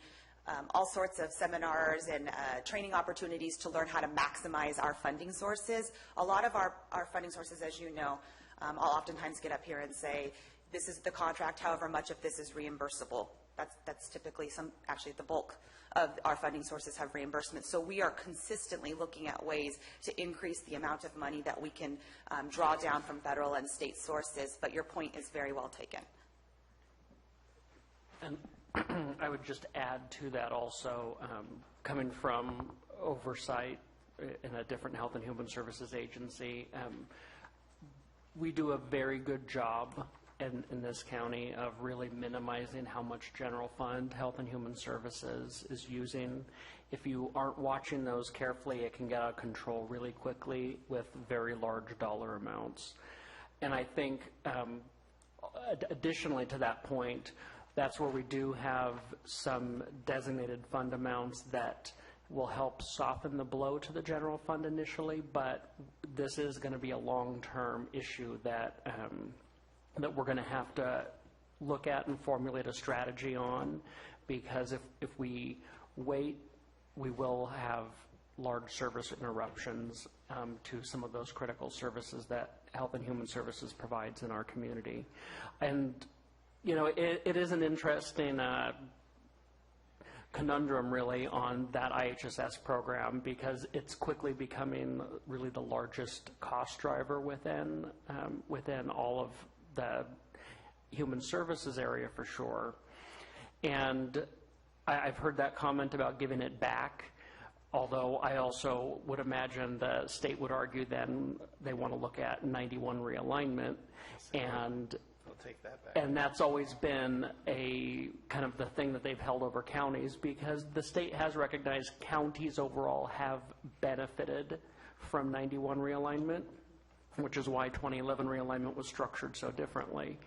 S9: all sorts of seminars and training opportunities to learn how to maximize our funding sources. A lot of our funding sources, as you know, I'll oftentimes get up here and say, this is the contract, however much of this is reimbursable. That's typically actually the bulk of our funding sources have reimbursement. So we are consistently looking at ways to increase the amount of money that we can draw down from federal and state sources. But your point is very well taken.
S5: And I would just add to that also, coming from oversight in a different Health and Human Services agency, we do a very good job in this county of really minimizing how much general fund Health and Human Services is using. If you aren't watching those carefully, it can get out of control really quickly with very large dollar amounts. And I think additionally to that point, that's where we do have some designated fund amounts that will help soften the blow to the general fund initially, but this is going to be a long-term issue that that we're going to have to look at and formulate a strategy on, because if we wait, we will have large service interruptions to some of those critical services that Health and Human Services provides in our community. And, you know, it is an interesting conundrum really on that IHSS program, because it's quickly becoming really the largest cost driver within all of the human services area for sure. And I've heard that comment about giving it back, although I also would imagine the state would argue then they want to look at 91 realignment, and
S2: I'll take that back.
S5: And that's always been a kind of the thing that they've held over counties, because the state has recognized counties overall have benefited from 91 realignment, which is why 2011 realignment was structured so differently.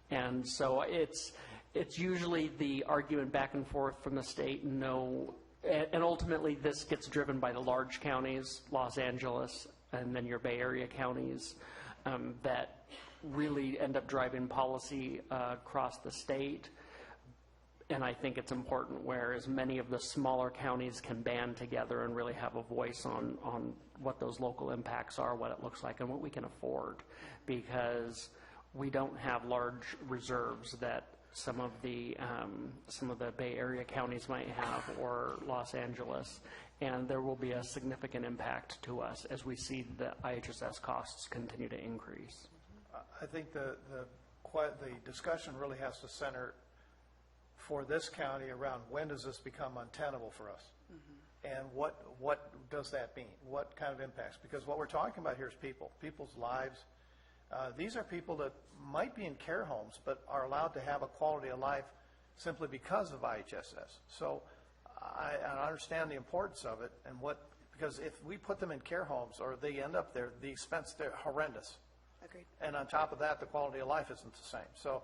S5: And so it's usually the argument back and forth from the state, no, and ultimately this gets driven by the large counties, Los Angeles, and then your Bay Area counties, that really end up driving policy across the state. And I think it's important whereas many of the smaller counties can band together and really have a voice on what those local impacts are, what it looks like, and what we can afford, because we don't have large reserves that some of the Bay Area counties might have, or Los Angeles, and there will be a significant impact to us as we see the IHSS costs continue to increase.
S2: I think the discussion really has to center for this county around when does this become untenable for us, and what does that mean? What kind of impacts? Because what we're talking about here is people's lives. These are people that might be in care homes but are allowed to have a quality of life simply because of IHSS. So I understand the importance of it, and because if we put them in care homes or they end up there, the expense, they're horrendous.
S9: Agreed.
S2: And on top of that, the quality of life isn't the same. So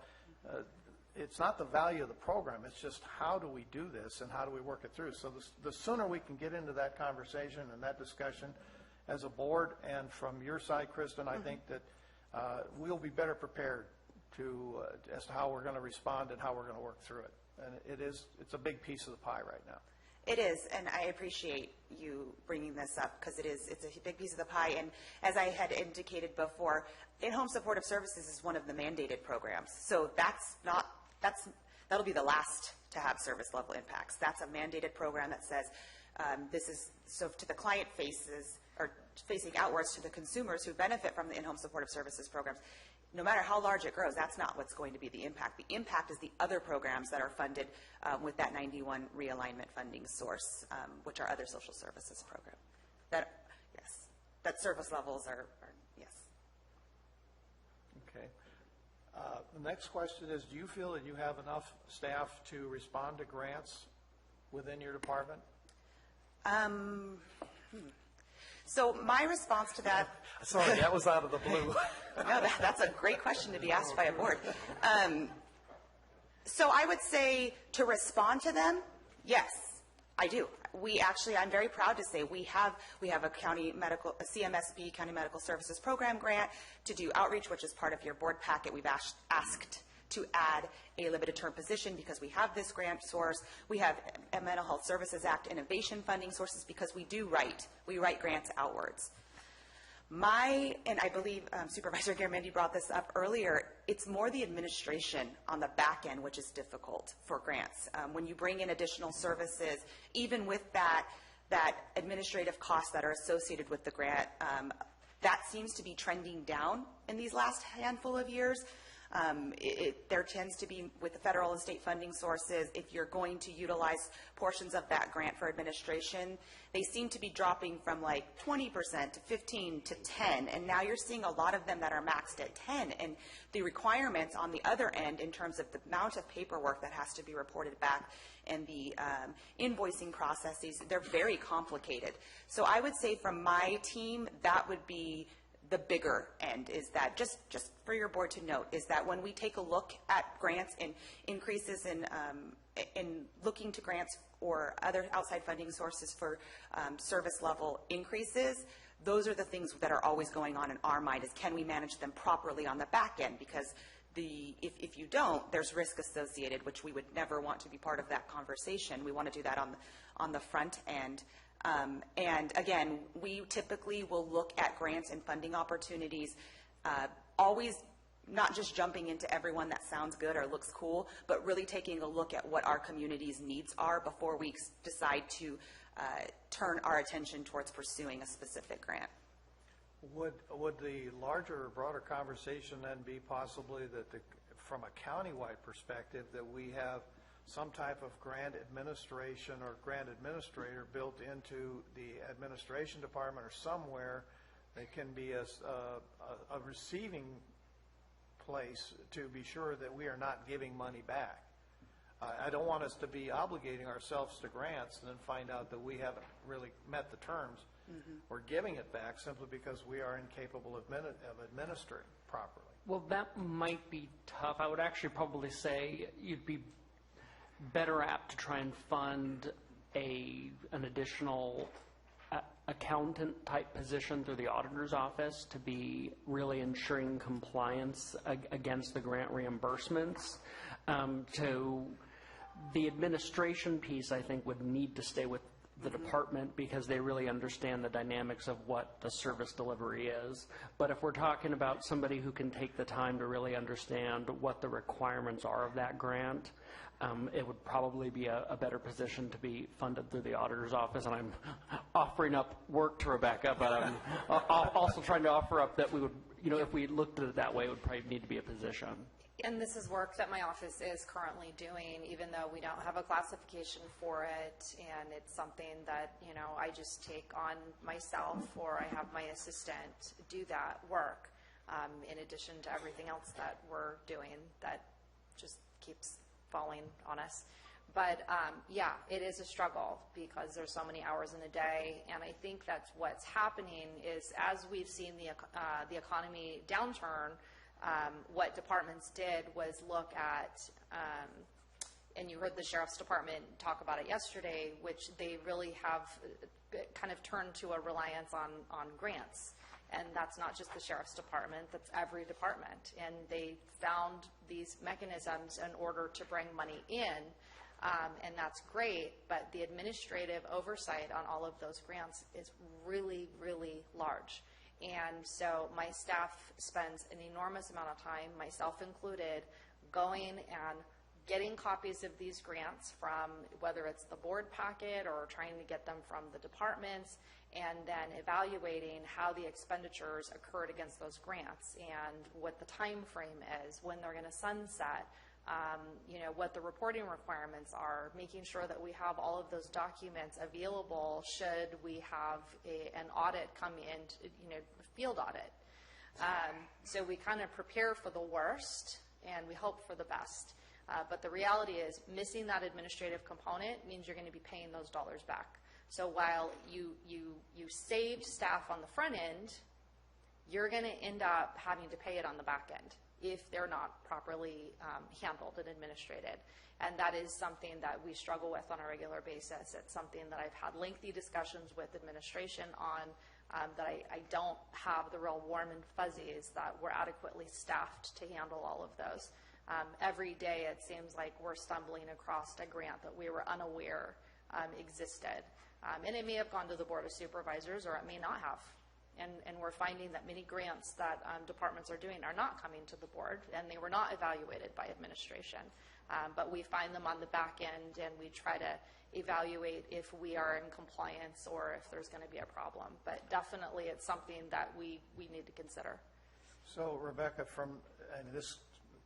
S2: it's not the value of the program, it's just how do we do this and how do we work it through. So the sooner we can get into that conversation and that discussion as a board, and from your side, Kristen, I think that we'll be better prepared as to how we're going to respond and how we're going to work through it. And it's a big piece of the pie right now.
S9: It is, and I appreciate you bringing this up because it's a big piece of the pie. And as I had indicated before, in-home supportive services is one of the mandated programs. So that'll be the last to have service level impacts. That's a mandated program that says this is, so to the client faces, or facing outwards to the consumers who benefit from the in-home supportive services programs, no matter how large it grows, that's not what's going to be the impact. The impact is the other programs that are funded with that 91 realignment funding source, which are other social services program. That, yes, that service levels are yes.
S2: Okay. The next question is, do you feel that you have enough staff to respond to grants within your department?
S9: So my response to that...
S2: Sorry, that was out of the blue.
S9: No, that's a great question to be asked by a board. So I would say to respond to them, yes, I do. We actually, I'm very proud to say we have a CMSP, County Medical Services Program grant to do outreach, which is part of your board packet. We've asked to add a limited term position because we have this grant source. We have a Mental Health Services Act innovation funding sources because we write grants outwards. And I believe Supervisor Garamendi brought this up earlier, it's more the administration on the back end which is difficult for grants. When you bring in additional services, even with that administrative costs that are associated with the grant, that seems to be trending down in these last handful of years. There tends to be, with the federal and state funding sources, if you're going to utilize portions of that grant for administration, they seem to be dropping from like 20% to 15 to 10, and now you're seeing a lot of them that are maxed at 10, and the requirements on the other end in terms of the amount of paperwork that has to be reported back and the invoicing processes, they're very complicated. So I would say from my team, that would be the bigger end, is that just for your board to note, is that when we take a look at grants and increases in looking to grants or other outside funding sources for service level increases, those are the things that are always going on in our mind, is can we manage them properly on the back end? Because if you don't, there's risk associated, which we would never want to be part of that conversation. We want to do that on the front end. And again, we typically will look at grants and funding opportunities, always not just jumping into everyone that sounds good or looks cool, but really taking a look at what our community's needs are before we decide to turn our attention towards pursuing a specific grant.
S2: Would the larger, broader conversation then be possibly that from a countywide perspective, that we have some type of grant administration or grant administrator built into the administration department or somewhere that can be a receiving place to be sure that we are not giving money back? I don't want us to be obligating ourselves to grants and then find out that we haven't really met the terms. We're giving it back simply because we are incapable of administering properly.
S5: Well, that might be tough. I would actually probably say you'd be better apt to try and fund an additional accountant type position through the auditor's office to be really ensuring compliance against the grant reimbursements. To the administration piece, I think, would need to stay with the department because they really understand the dynamics of what the service delivery is. But if we're talking about somebody who can take the time to really understand what the requirements are of that grant, it would probably be a better position to be funded through the auditor's office. And I'm offering up work to Rebecca, but I'm also trying to offer up that we would, if we looked at it that way, it would probably need to be a position.
S11: And this is work that my office is currently doing, even though we don't have a classification for it, and it's something that, I just take on myself, or I have my assistant do that work, in addition to everything else that we're doing that just keeps falling on us. But yeah, it is a struggle because there's so many hours in a day, and I think that's what's happening is as we've seen the economy downturn, what departments did was look at, and you heard the Sheriff's Department talk about it yesterday, which they really have kind of turned to a reliance on grants. And that's not just the Sheriff's Department, that's every department. And they found these mechanisms in order to bring money in, and that's great, but the administrative oversight on all of those grants is really, really large. And so my staff spends an enormous amount of time, myself included, going and getting copies of these grants from, whether it's the board packet or trying to get them from the departments, and then evaluating how the expenditures occurred against those grants and what the time frame is, when they're going to sunset, what the reporting requirements are, making sure that we have all of those documents available should we have an audit come in, field audit. So we kind of prepare for the worst and we hope for the best. But the reality is missing that administrative component means you're going to be paying those dollars back. So while you saved staff on the front end, you're going to end up having to pay it on the back end if they're not properly handled and administrated. And that is something that we struggle with on a regular basis. It's something that I've had lengthy discussions with administration on, that I don't have the real warm and fuzzies that we're adequately staffed to handle all of those. Every day it seems like we're stumbling across a grant that we were unaware existed. And it may have gone to the Board of Supervisors, or it may not have. And we're finding that many grants that departments are doing are not coming to the board, and they were not evaluated by administration. But we find them on the back end, and we try to evaluate if we are in compliance or if there's going to be a problem. But definitely it's something that we need to consider.
S2: So Rebecca, and this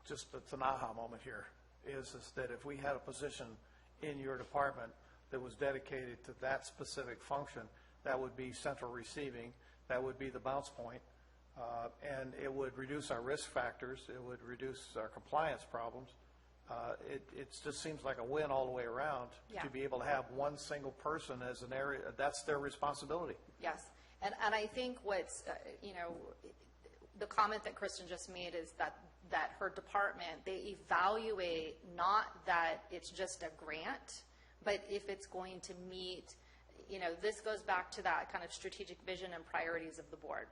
S2: just it's an aha moment here, is that if we had a position in your department that was dedicated to that specific function, that would be central receiving, that would be the bounce point, and it would reduce our risk factors, it would reduce our compliance problems. It just seems like a win all the way around to be able to have one single person as an area, that's their responsibility.
S11: Yes, and I think what's, the comment that Kristen just made is that her department, they evaluate not that it's just a grant, but if it's going to meet, this goes back to that kind of strategic vision and priorities of the board.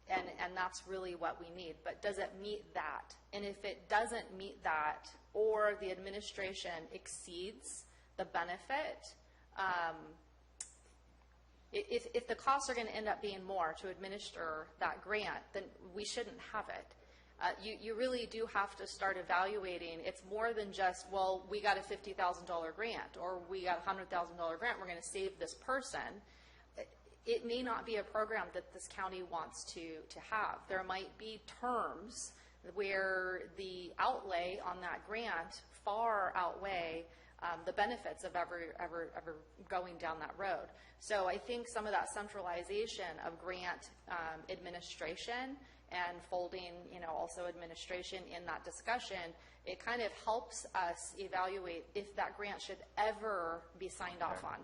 S11: And that's really what we need. But does it meet that? And if it doesn't meet that, or the administration exceeds the benefit, if the costs are going to end up being more to administer that grant, then we shouldn't have it. You really do have to start evaluating. It's more than just, well, we got a $50,000 grant, or we got a $100,000 grant, we're going to save this person. It may not be a program that this county wants to have. There might be terms where the outlay on that grant far outweigh the benefits of ever going down that road. So I think some of that centralization of grant administration and folding, also administration in that discussion, it kind of helps us evaluate if that grant should ever be signed off on.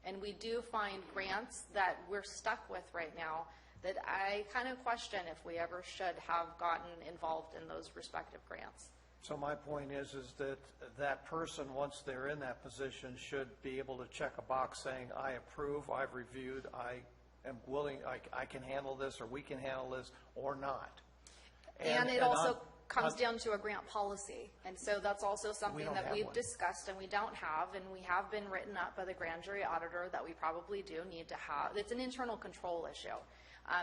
S11: And we do find grants that we're stuck with right now that I kind of question if we ever should have gotten involved in those respective grants.
S2: So my point is that that person, once they're in that position, should be able to check a box saying, I approve, I've reviewed, I am willing, I can handle this, or we can handle this, or not.
S11: And it also comes down to a grant policy. And so that's also something that we've discussed and we don't have, and we have been written up by the grand jury auditor that we probably do need to have. It's an internal control issue.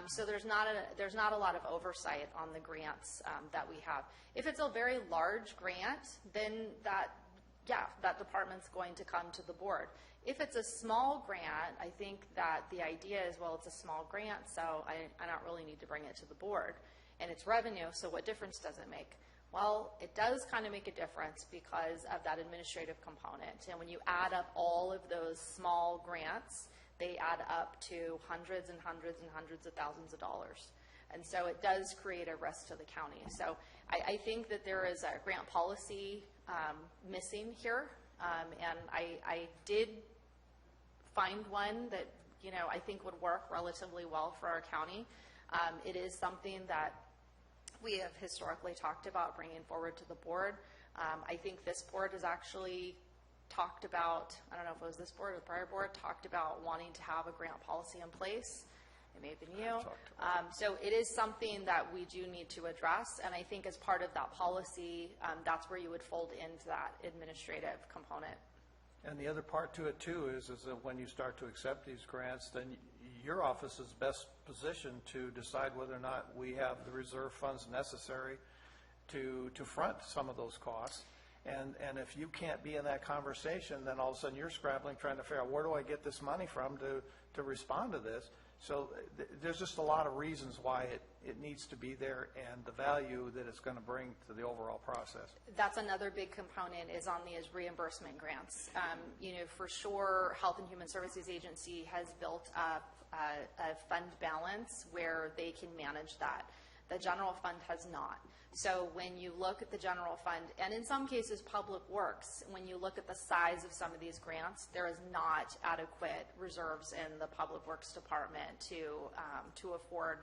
S11: So there's not a lot of oversight on the grants that we have. If it's a very large grant, then that department's going to come to the board. If it's a small grant, I think that the idea is, well, it's a small grant, so I don't really need to bring it to the board. And it's revenue, so what difference does it make? Well, it does kind of make a difference because of that administrative component. And when you add up all of those small grants, they add up to hundreds and hundreds and hundreds of thousands of dollars. And so it does create a risk to the county. So I think that there is a grant policy missing here. And I did find one that, I think would work relatively well for our county. It is something that we have historically talked about bringing forward to the board. I think this board has actually talked about, I don't know if it was this board or the prior board, talked about wanting to have a grant policy in place. It may have been you. So it is something that we do need to address, and I think as part of that policy, that's where you would fold into that administrative component.
S2: And the other part to it, too, is that when you start to accept these grants, then your office is best positioned to decide whether or not we have the reserve funds necessary to front some of those costs. And if you can't be in that conversation, then all of a sudden you're scrabbling, trying to figure out, where do I get this money from to respond to this? So there's just a lot of reasons why it needs to be there, and the value that it's going to bring to the overall process.
S11: That's another big component is on these reimbursement grants. For sure, Health and Human Services Agency has built up a fund balance where they can manage that. The general fund has not. So when you look at the general fund, and in some cases Public Works, when you look at the size of some of these grants, there is not adequate reserves in the Public Works Department to afford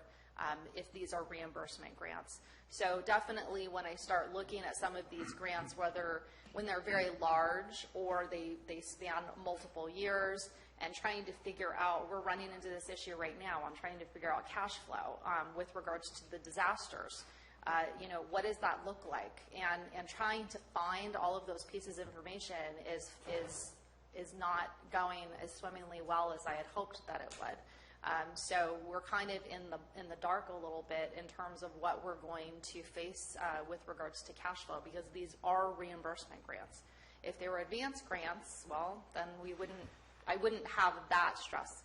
S11: if these are reimbursement grants. So definitely when I start looking at some of these grants, whether when they're very large or they span multiple years, and trying to figure out, we're running into this issue right now, I'm trying to figure out cash flow with regards to the disasters. What does that look like? And trying to find all of those pieces of information is not going as swimmingly well as I had hoped that it would. So we're kind of in the dark a little bit in terms of what we're going to face with regards to cash flow, because these are reimbursement grants. If they were advanced grants, well, then I wouldn't have that stress.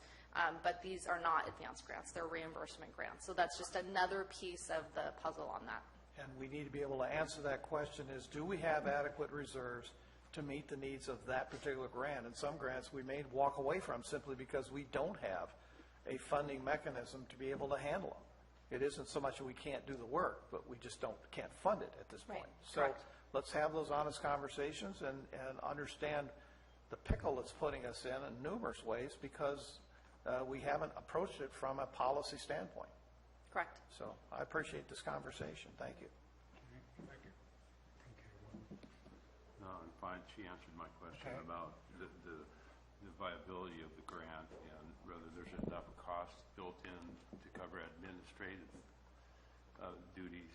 S11: But these are not advanced grants, they're reimbursement grants. So that's just another piece of the puzzle on that.
S2: And we need to be able to answer that question is, do we have adequate reserves to meet the needs of that particular grant? And some grants we may walk away from simply because we don't have a funding mechanism to be able to handle them. It isn't so much that we can't do the work, but we just can't fund it at this point.
S11: Right.
S2: So
S11: Correct.
S2: Let's have those honest conversations and understand the pickle it's putting us in numerous ways, because we haven't approached it from a policy standpoint.
S11: Correct.
S2: So I appreciate this conversation. Thank you.
S10: No, I'm fine. She answered my question about the viability of the grant and whether there's enough cost built in to cover administrative duties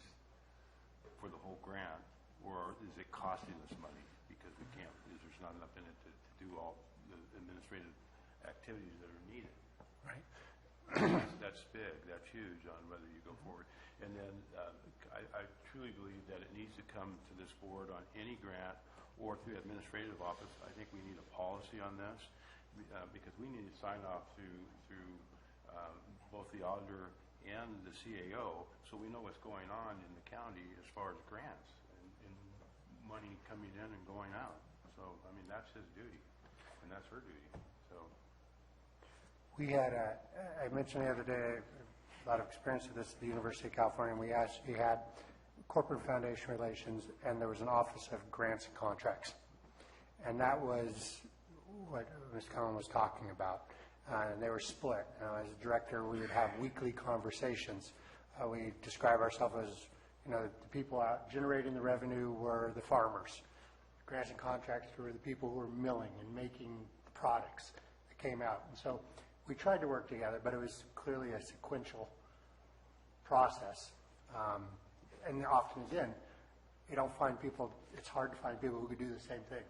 S10: for the whole grant, or is it costing us money because there's not enough in it to do all the administrative activities that are needed.
S2: Right.
S10: That's big, that's huge on whether you go forward. And then I truly believe that it needs to come to this board on any grant or through administrative office. I think we need a policy on this because we need to sign off through both the auditor and the CAO, so we know what's going on in the county as far as grants and money coming in and going out. So, I mean, that's his duty, and that's her duty. So.
S12: We had, I mentioned the other day, a lot of experience with this at the University of California, and we actually had corporate foundation relations, and there was an Office of Grants and Contracts. And that was what Ms. Cullen was talking about. And they were split. As a director, we would have weekly conversations. We describe ourselves as, the people out generating the revenue were the farmers. Grants and contracts were the people who were milling and making the products that came out. And so we tried to work together, but it was clearly a sequential process. And often, again, you don't find people, it's hard to find people who could do the same thing.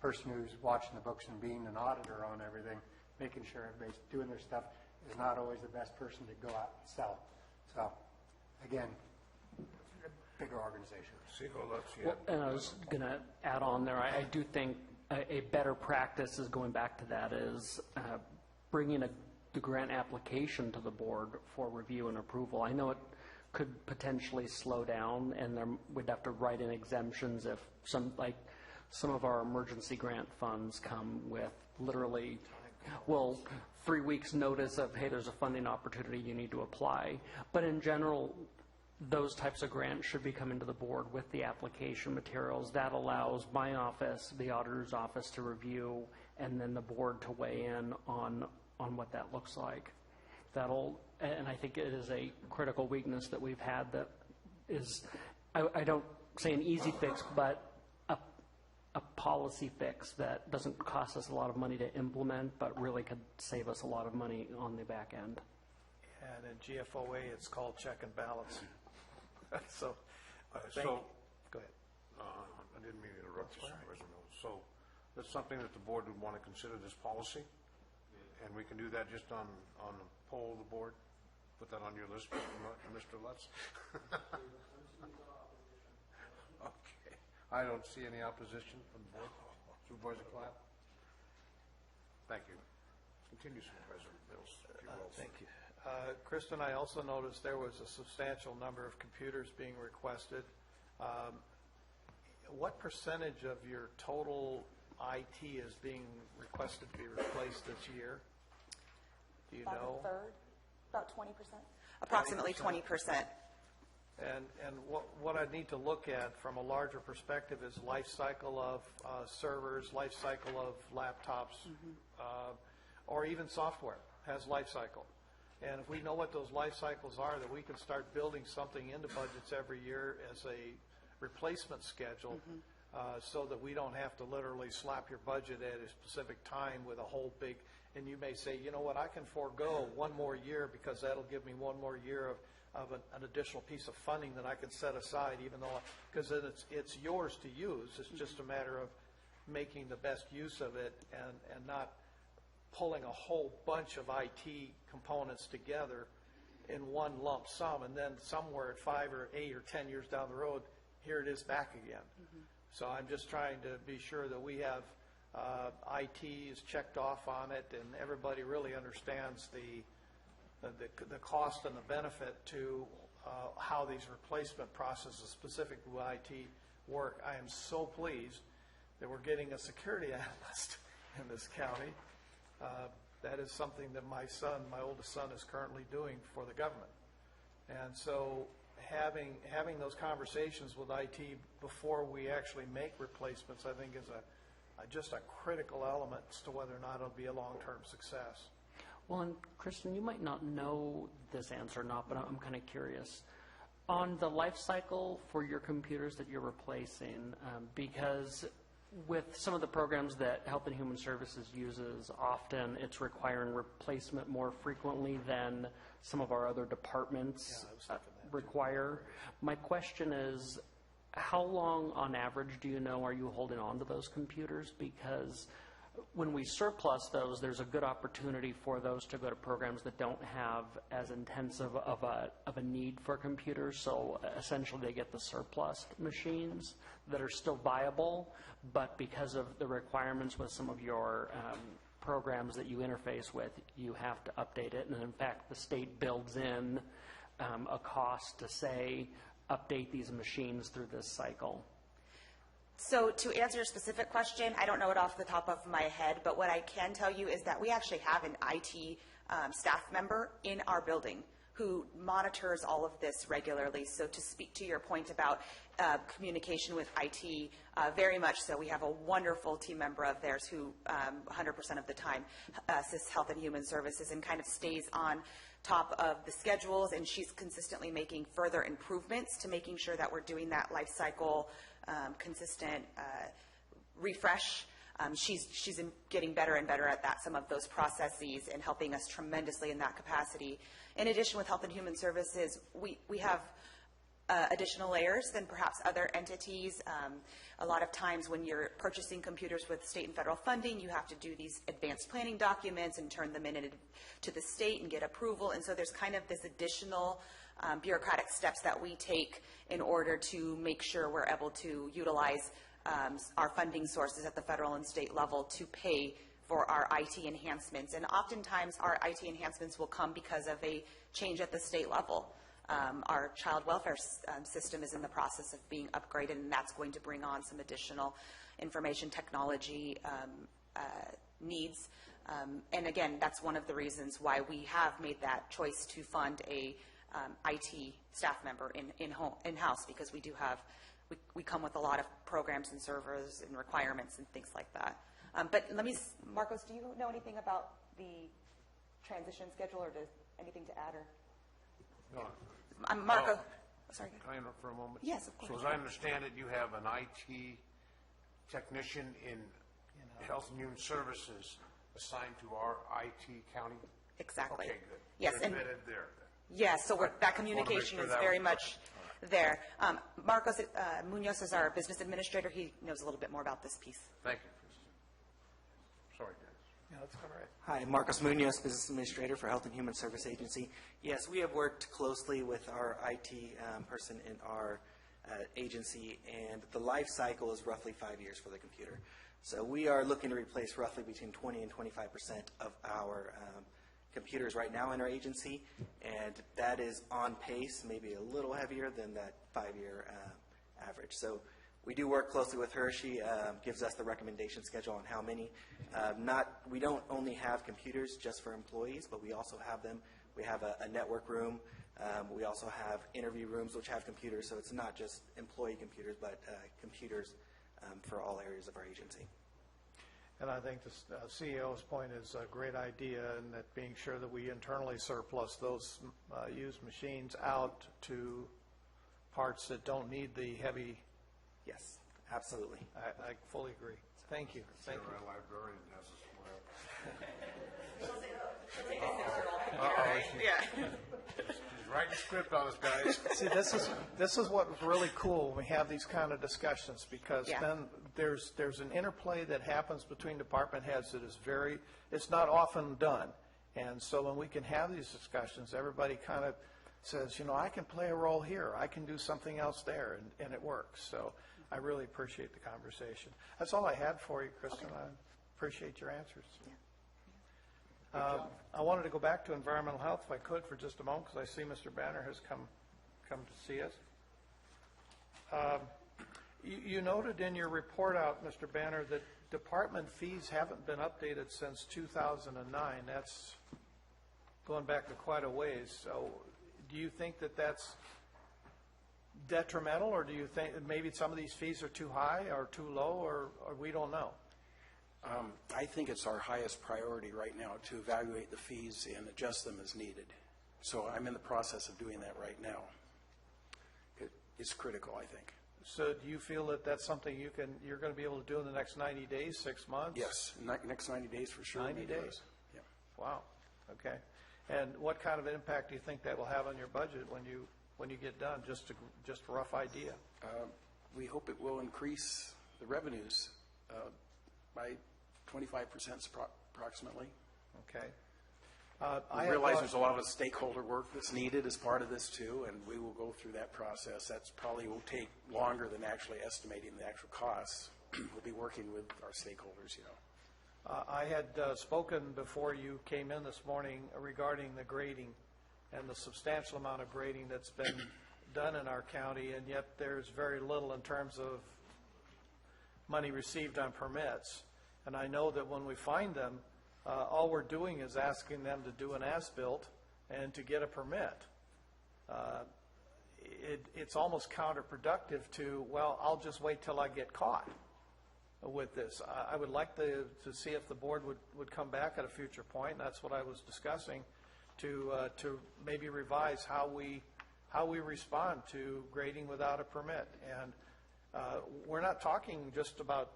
S12: The person who's watching the books and being an auditor on everything, making sure everybody's doing their stuff, is not always the best person to go out and sell. So, again, bigger organization.
S5: Well, and I was going to add on there, I do think a better practice is going back to that is bringing the grant application to the board for review and approval. I know it could potentially slow down, and we'd have to write in exemptions if some of our emergency grant funds come with literally, 3 weeks notice of, hey, there's a funding opportunity, you need to apply. But in general, those types of grants should be coming to the board with the application materials. That allows my office, the auditor's office, to review, and then the board to weigh in on what that looks like. And I think it is a critical weakness that we've had that is, I don't say an easy fix, but a policy fix that doesn't cost us a lot of money to implement, but really could save us a lot of money on the back end.
S2: And in GFOA, it's called check and balance. So, go ahead.
S1: I didn't mean to interrupt you, Supervisor Mills. So that's something that the board would want to consider, this policy? And we can do that just on the poll of the board? Put that on your list, Mr. Lutz? Okay. I don't see any opposition from the board. Supervisor Platt? Thank you. Continue, Supervisor Mills, if you will.
S2: Thank you. Kristen, I also noticed there was a substantial number of computers being requested. What percentage of your total IT is being requested to be replaced this year? Do you know?
S9: About a third, about 20%. Approximately 20%.
S2: And what I need to look at from a larger perspective is life cycle of servers, life cycle of laptops, or even software has life cycle. And if we know what those life cycles are, that we can start building something into budgets every year as a replacement schedule, so that we don't have to literally slap your budget at a specific time with a whole big, and you may say, you know what, I can forego one more year because that'll give me one more year of an additional piece of funding that I can set aside, even though, because then it's yours to use. It's just a matter of making the best use of it and not pulling a whole bunch of IT components together in one lump sum, and then somewhere at 5 or 8 or 10 years down the road, here it is back again. So I'm just trying to be sure that we have IT is checked off on it, and everybody really understands the cost and the benefit to how these replacement processes specific to IT work. I am so pleased that we're getting a security analyst in this county. That is something that my oldest son, is currently doing for the government. And so having those conversations with IT before we actually make replacements, I think is just a critical element as to whether or not it'll be a long-term success.
S5: Well, and Kristen, you might not know this answer or not, but I'm kind of curious. On the life cycle for your computers that you're replacing, because with some of the programs that Health and Human Services uses, often it's requiring replacement more frequently than some of our other departments require. My question is, how long on average do you know are you holding on to those computers? Because when we surplus those, there's a good opportunity for those to go to programs that don't have as intensive of a need for computers. So essentially they get the surplus machines that are still viable, but because of the requirements with some of your programs that you interface with, you have to update it. And in fact, the state builds in a cost to say, update these machines through this cycle.
S9: So to answer your specific question, I don't know it off the top of my head, but what I can tell you is that we actually have an IT staff member in our building who monitors all of this regularly. So to speak to your point about communication with IT, very much so. We have a wonderful team member of theirs who 100% of the time assists Health and Human Services and kind of stays on top of the schedules, and she's consistently making further improvements to making sure that we're doing that life cycle consistent refresh. She's getting better and better at that, some of those processes, and helping us tremendously in that capacity. In addition, with Health and Human Services, we have additional layers than perhaps other entities. A lot of times when you're purchasing computers with state and federal funding, you have to do these advanced planning documents and turn them in to the state and get approval. And so there's kind of this additional bureaucratic steps that we take in order to make sure we're able to utilize our funding sources at the federal and state level to pay for our IT enhancements. And oftentimes our IT enhancements will come because of a change at the state level. Our child welfare system is in the process of being upgraded, and that's going to bring on some additional information technology needs. And again, that's one of the reasons why we have made that choice to fund a IT staff member in-house, because we do have, we come with a lot of programs and servers and requirements and things like that. But let me, Marcos, do you know anything about the transition schedule, or does anything to add? Or Marco, sorry.
S1: Can I interrupt for a moment?
S9: Yes, of course.
S1: So as I understand it, you have an IT technician in Health and Human Services assigned to our IT county?
S9: Exactly.
S1: Okay, good.
S9: Yes,
S1: They're
S9: and
S1: embedded there.
S9: yes, so that communication is very much there. Marcos Munoz is our business administrator. He knows a little bit more about this piece.
S1: Thank you, Kristen. Sorry, Dennis.
S2: Yeah, that's all right.
S13: Hi, Marcos Munoz, Business Administrator for Health and Human Service Agency. Yes, we have worked closely with our IT person in our agency, and the life cycle is roughly 5 years for the computer. So we are looking to replace roughly between 20 and 25% of our computers right now in our agency, and that is on pace, maybe a little heavier than that 5-year average. So we do work closely with her. She gives us the recommendation schedule on how many. We don't only have computers just for employees, but we also have them. We have a network room. We also have interview rooms which have computers, so it's not just employee computers, but computers for all areas of our agency.
S2: And I think the CEO's point is a great idea, and that being sure that we internally surplus those used machines out to parts that don't need the heavy.
S13: Yes, absolutely.
S2: I fully agree. Thank you. Thank you.
S1: Our librarian has a
S9: Yeah.
S1: She's writing a script on us, guys.
S2: See, this is what's really cool when we have these kind of discussions, because
S9: Yeah.
S2: then there's an interplay that happens between department heads that is it's not often done. And so when we can have these discussions, everybody kind of says, I can play a role here, I can do something else there, and it works. So I really appreciate the conversation. That's all I had for you, Kristen. I appreciate your answers. I wanted to go back to environmental health if I could for just a moment, because I see Mr. Banner has come to see us. You noted in your report out, Mr. Banner, that department fees haven't been updated since 2009. That's going back to quite a ways. So do you think that that's detrimental, or do you think that maybe some of these fees are too high or too low, or we don't know?
S14: I think it's our highest priority right now to evaluate the fees and adjust them as needed. So I'm in the process of doing that right now. It's critical, I think.
S2: So do you feel that that's something you're going to be able to do in the next 90 days, 6 months?
S14: Yes, next 90 days for sure.
S2: 90 days?
S14: Yeah.
S2: Wow, okay. And what kind of impact do you think that will have on your budget when you get done? Just a rough idea.
S14: We hope it will increase the revenues by 25% approximately.
S2: Okay.
S14: I realize there's a lot of stakeholder work that's needed as part of this too, and we will go through that process. That's probably will take longer than actually estimating the actual costs. We'll be working with our stakeholders,
S2: I had spoken before you came in this morning regarding the grading and the substantial amount of grading that's been done in our county, and yet there's very little in terms of money received on permits. And I know that when we find them, all we're doing is asking them to do an as-built and to get a permit. It's almost counterproductive to, well, I'll just wait till I get caught with this. I would like to see if the board would come back at a future point, and that's what I was discussing, to maybe revise how we respond to grading without a permit. And we're not talking just about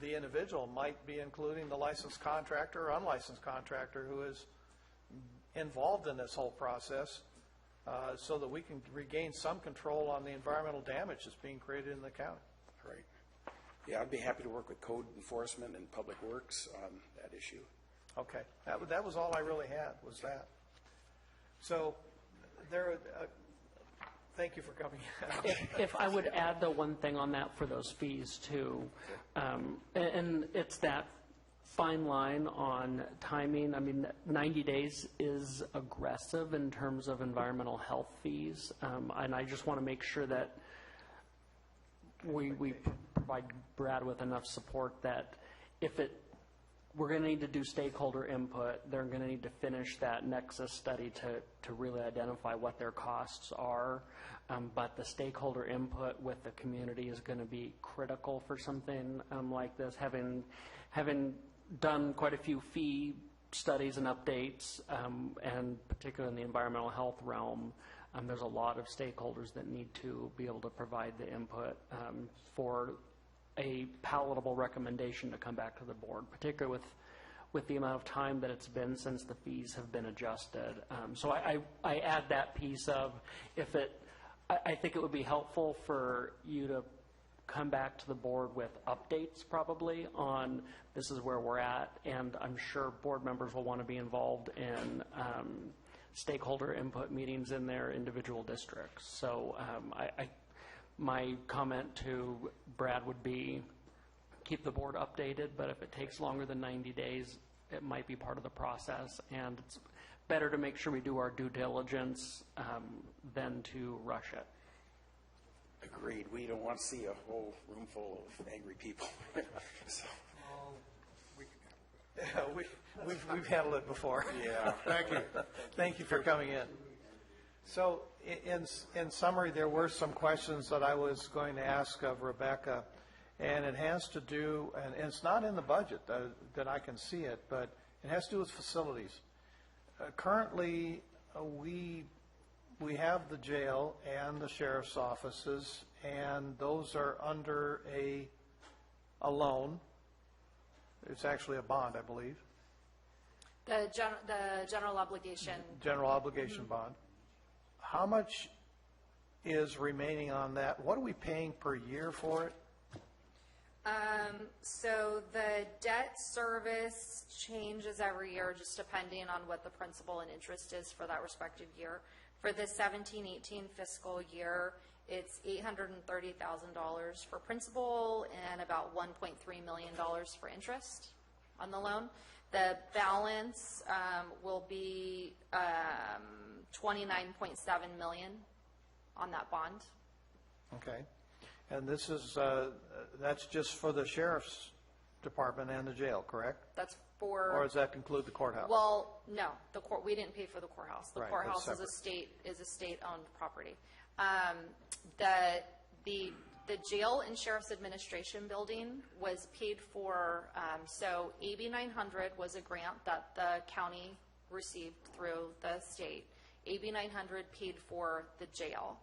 S2: the individual, might be including the licensed contractor or unlicensed contractor who is involved in this whole process, so that we can regain some control on the environmental damage that's being created in the county.
S14: Right. Yeah, I'd be happy to work with code enforcement and public works on that issue.
S2: Okay. That was all I really had, was that. So thank you for coming.
S5: If I would add the one thing on that for those fees too, and it's that fine line on timing. I mean, 90 days is aggressive in terms of environmental health fees, and I just want to make sure that we provide Brad with enough support that we're going to need to do stakeholder input. They're going to need to finish that nexus study to really identify what their costs are. But the stakeholder input with the community is going to be critical for something like this. Having done quite a few fee studies and updates, and particularly in the environmental health realm, there's a lot of stakeholders that need to be able to provide the input for a palatable recommendation to come back to the board, particularly with the amount of time that it's been since the fees have been adjusted. So I add that piece of, I think it would be helpful for you to come back to the board with updates probably on this is where we're at, and I'm sure board members will want to be involved in stakeholder input meetings in their individual districts. So My comment to Brad would be, keep the board updated, but if it takes longer than 90 days, it might be part of the process, and it's better to make sure we do our due diligence than to rush it.
S14: Agreed. We don't want to see a whole room full of angry people. So,
S2: We've handled it before.
S14: yeah.
S1: Thank you.
S2: Thank you for coming in. So in summary, there were some questions that I was going to ask of Rebecca, and it has to do, and it's not in the budget that I can see it, but it has to do with facilities. Currently, we have the jail and the sheriff's offices, and those are under a loan. It's actually a bond, I believe.
S11: The general obligation.
S2: General obligation bond. How much is remaining on that? What are we paying per year for it?
S11: So the debt service changes every year, just depending on what the principal and interest is for that respective year. For the 17-18 fiscal year, it's $830,000 for principal and about $1.3 million for interest on the loan. The balance will be $29.7 million on that bond.
S2: Okay. And this is, that's just for the sheriff's department and the jail, correct?
S11: That's for.
S2: Or does that include the courthouse?
S11: Well, no, we didn't pay for the courthouse. The
S2: Right,
S11: courthouse
S2: that's
S11: is a state-owned property. The jail and sheriff's administration building was paid for, so AB 900 was a grant that the county received through the state. AB 900 paid for the jail,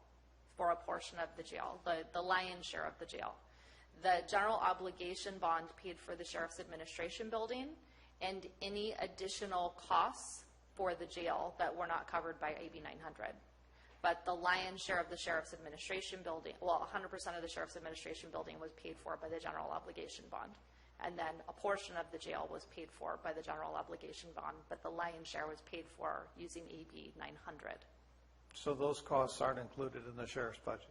S11: for a portion of the jail, the lion's share of the jail. The general obligation bond paid for the sheriff's administration building and any additional costs for the jail that were not covered by AB 900. But the lion's share of the sheriff's administration building, well, 100% of the sheriff's administration building was paid for by the general obligation bond. And then a portion of the jail was paid for by the general obligation bond, but the lion's share was paid for using AB 900.
S2: So those costs aren't included in the sheriff's budget?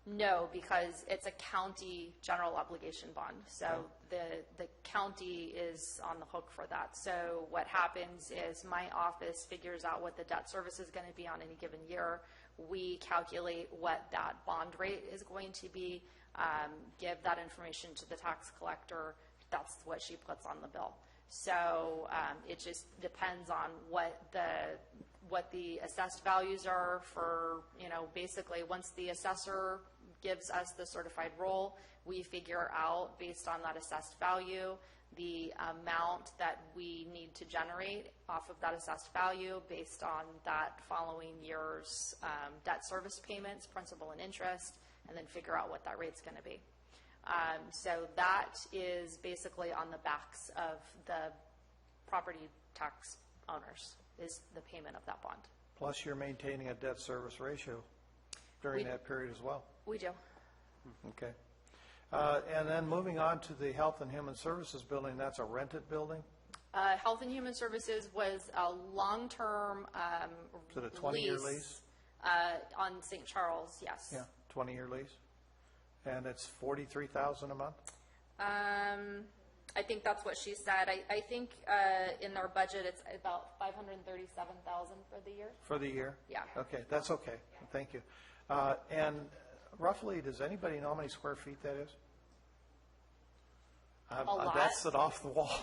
S11: No, because it's a county general obligation bond. So the county is on the hook for that. So what happens is my office figures out what the debt service is going to be on any given year. We calculate what that bond rate is going to be, give that information to the tax collector. That's what she puts on the bill. So it just depends on what the assessed values are for, basically once the assessor gives us the certified roll, we figure out based on that assessed value the amount that we need to generate off of that assessed value based on that following year's debt service payments, principal and interest, and then figure out what that rate's going to be. So that is basically on the backs of the property tax owners, is the payment of that bond.
S2: Plus you're maintaining a debt service ratio during that period as well?
S11: We do.
S2: Okay. And then moving on to the Health and Human Services building, that's a rented building?
S11: Health and Human Services was a long-term
S2: Is it a 20-year lease?
S11: On St. Charles, yes.
S2: Yeah, 20-year lease. And it's $43,000 a month?
S11: I think that's what she said. I think in their budget it's about $537,000 for the year.
S2: For the year?
S11: Yeah.
S2: Okay, that's okay. Thank you. And roughly, does anybody know how many square feet that is?
S11: A lot.
S2: That's it off the wall.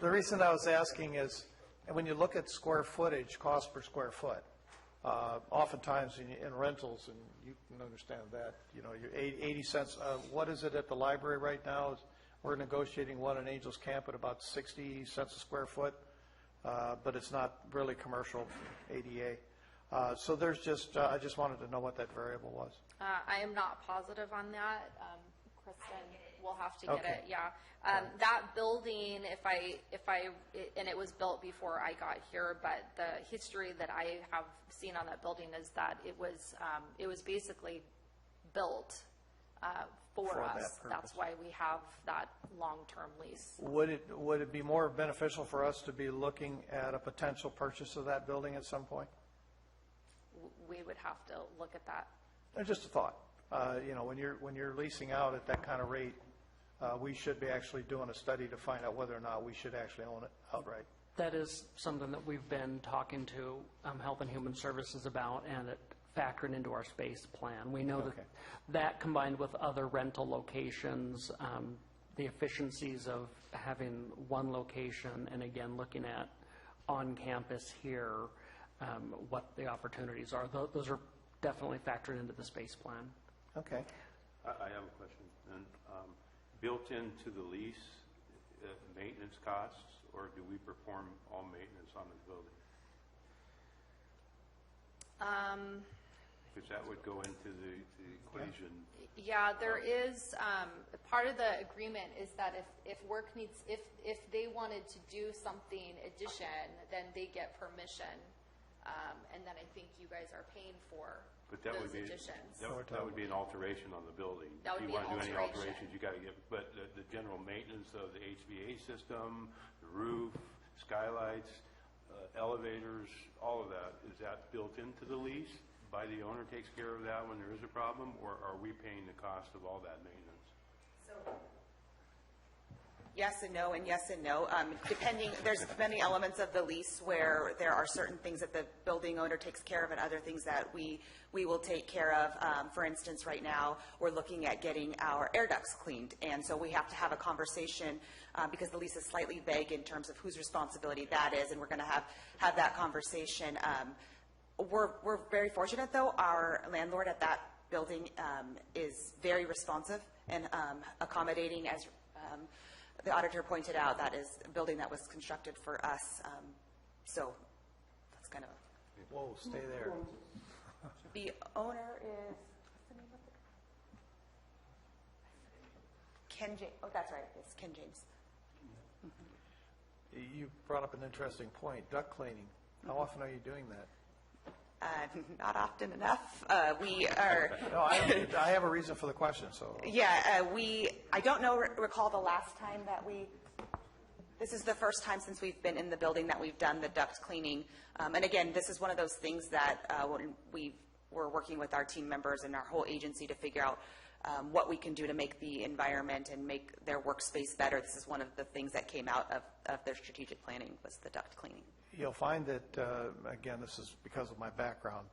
S2: The reason I was asking is, when you look at square footage, cost per square foot, oftentimes in rentals, and you can understand that, you're 80 cents. What is it at the library right now? We're negotiating one in Angels Camp at about 60 cents a square foot, but it's not really commercial ADA. So there's just, I just wanted to know what that variable was.
S11: I am not positive on that. Kristen will have to get
S2: Okay.
S11: it. Yeah. That building, and it was built before I got here, but the history that I have seen on that building is that it was basically built for
S2: that
S11: us.
S2: purpose.
S11: That's why we have that long-term lease.
S2: Would it be more beneficial for us to be looking at a potential purchase of that building at some point?
S11: we would have to look at that.
S2: Just a thought. When you're leasing out at that kind of rate, we should be actually doing a study to find out whether or not we should actually own it outright.
S5: That is something that we've been talking to Health and Human Services about, and it factored into our space plan. We know that combined with other rental locations, the efficiencies of having one location, and again, looking at on campus here, what the opportunities are. Those are definitely factored into the space plan.
S2: Okay.
S10: I have a question. And built into the lease, maintenance costs, or do we perform all maintenance on the building? Because that would go into the equation.
S11: Yeah, there is, part of the agreement is that if they wanted to do something addition, then they get permission. And then I think you guys are paying for those additions.
S10: That would be an alteration on the building.
S11: That would be an
S10: If you want to do any
S11: alteration.
S10: alterations, you got to get, but the general maintenance of the HVA system, the roof, skylights, elevators, all of that, is that built into the lease? By the owner takes care of that when there is a problem, or are we paying the cost of all that maintenance?
S9: Yes and no, and yes and no. Depending, there's many elements of the lease where there are certain things that the building owner takes care of and other things that we will take care of. For instance, right now, we're looking at getting our air ducts cleaned. And so we have to have a conversation because the lease is slightly vague in terms of whose responsibility that is. And we're going to have that conversation. We're very fortunate, though. Our landlord at that building is very responsive and accommodating. As the auditor pointed out, that is a building that was constructed for us. So that's kind of...
S2: Whoa, stay there.
S9: The owner is... What's the name of it? Ken James. Oh, that's right. It's Ken James.
S2: You brought up an interesting point, duct cleaning. How often are you doing that?
S9: Not often enough. We are...
S2: No, I have a reason for the question, so...
S9: Yeah, I don't recall the last time that this is the first time since we've been in the building that we've done the duct cleaning. And again, this is one of those things that when we're working with our team members and our whole agency to figure out what we can do to make the environment and make their workspace better. This is one of the things that came out of their strategic planning was the duct cleaning.
S2: You'll find that, again, this is because of my background,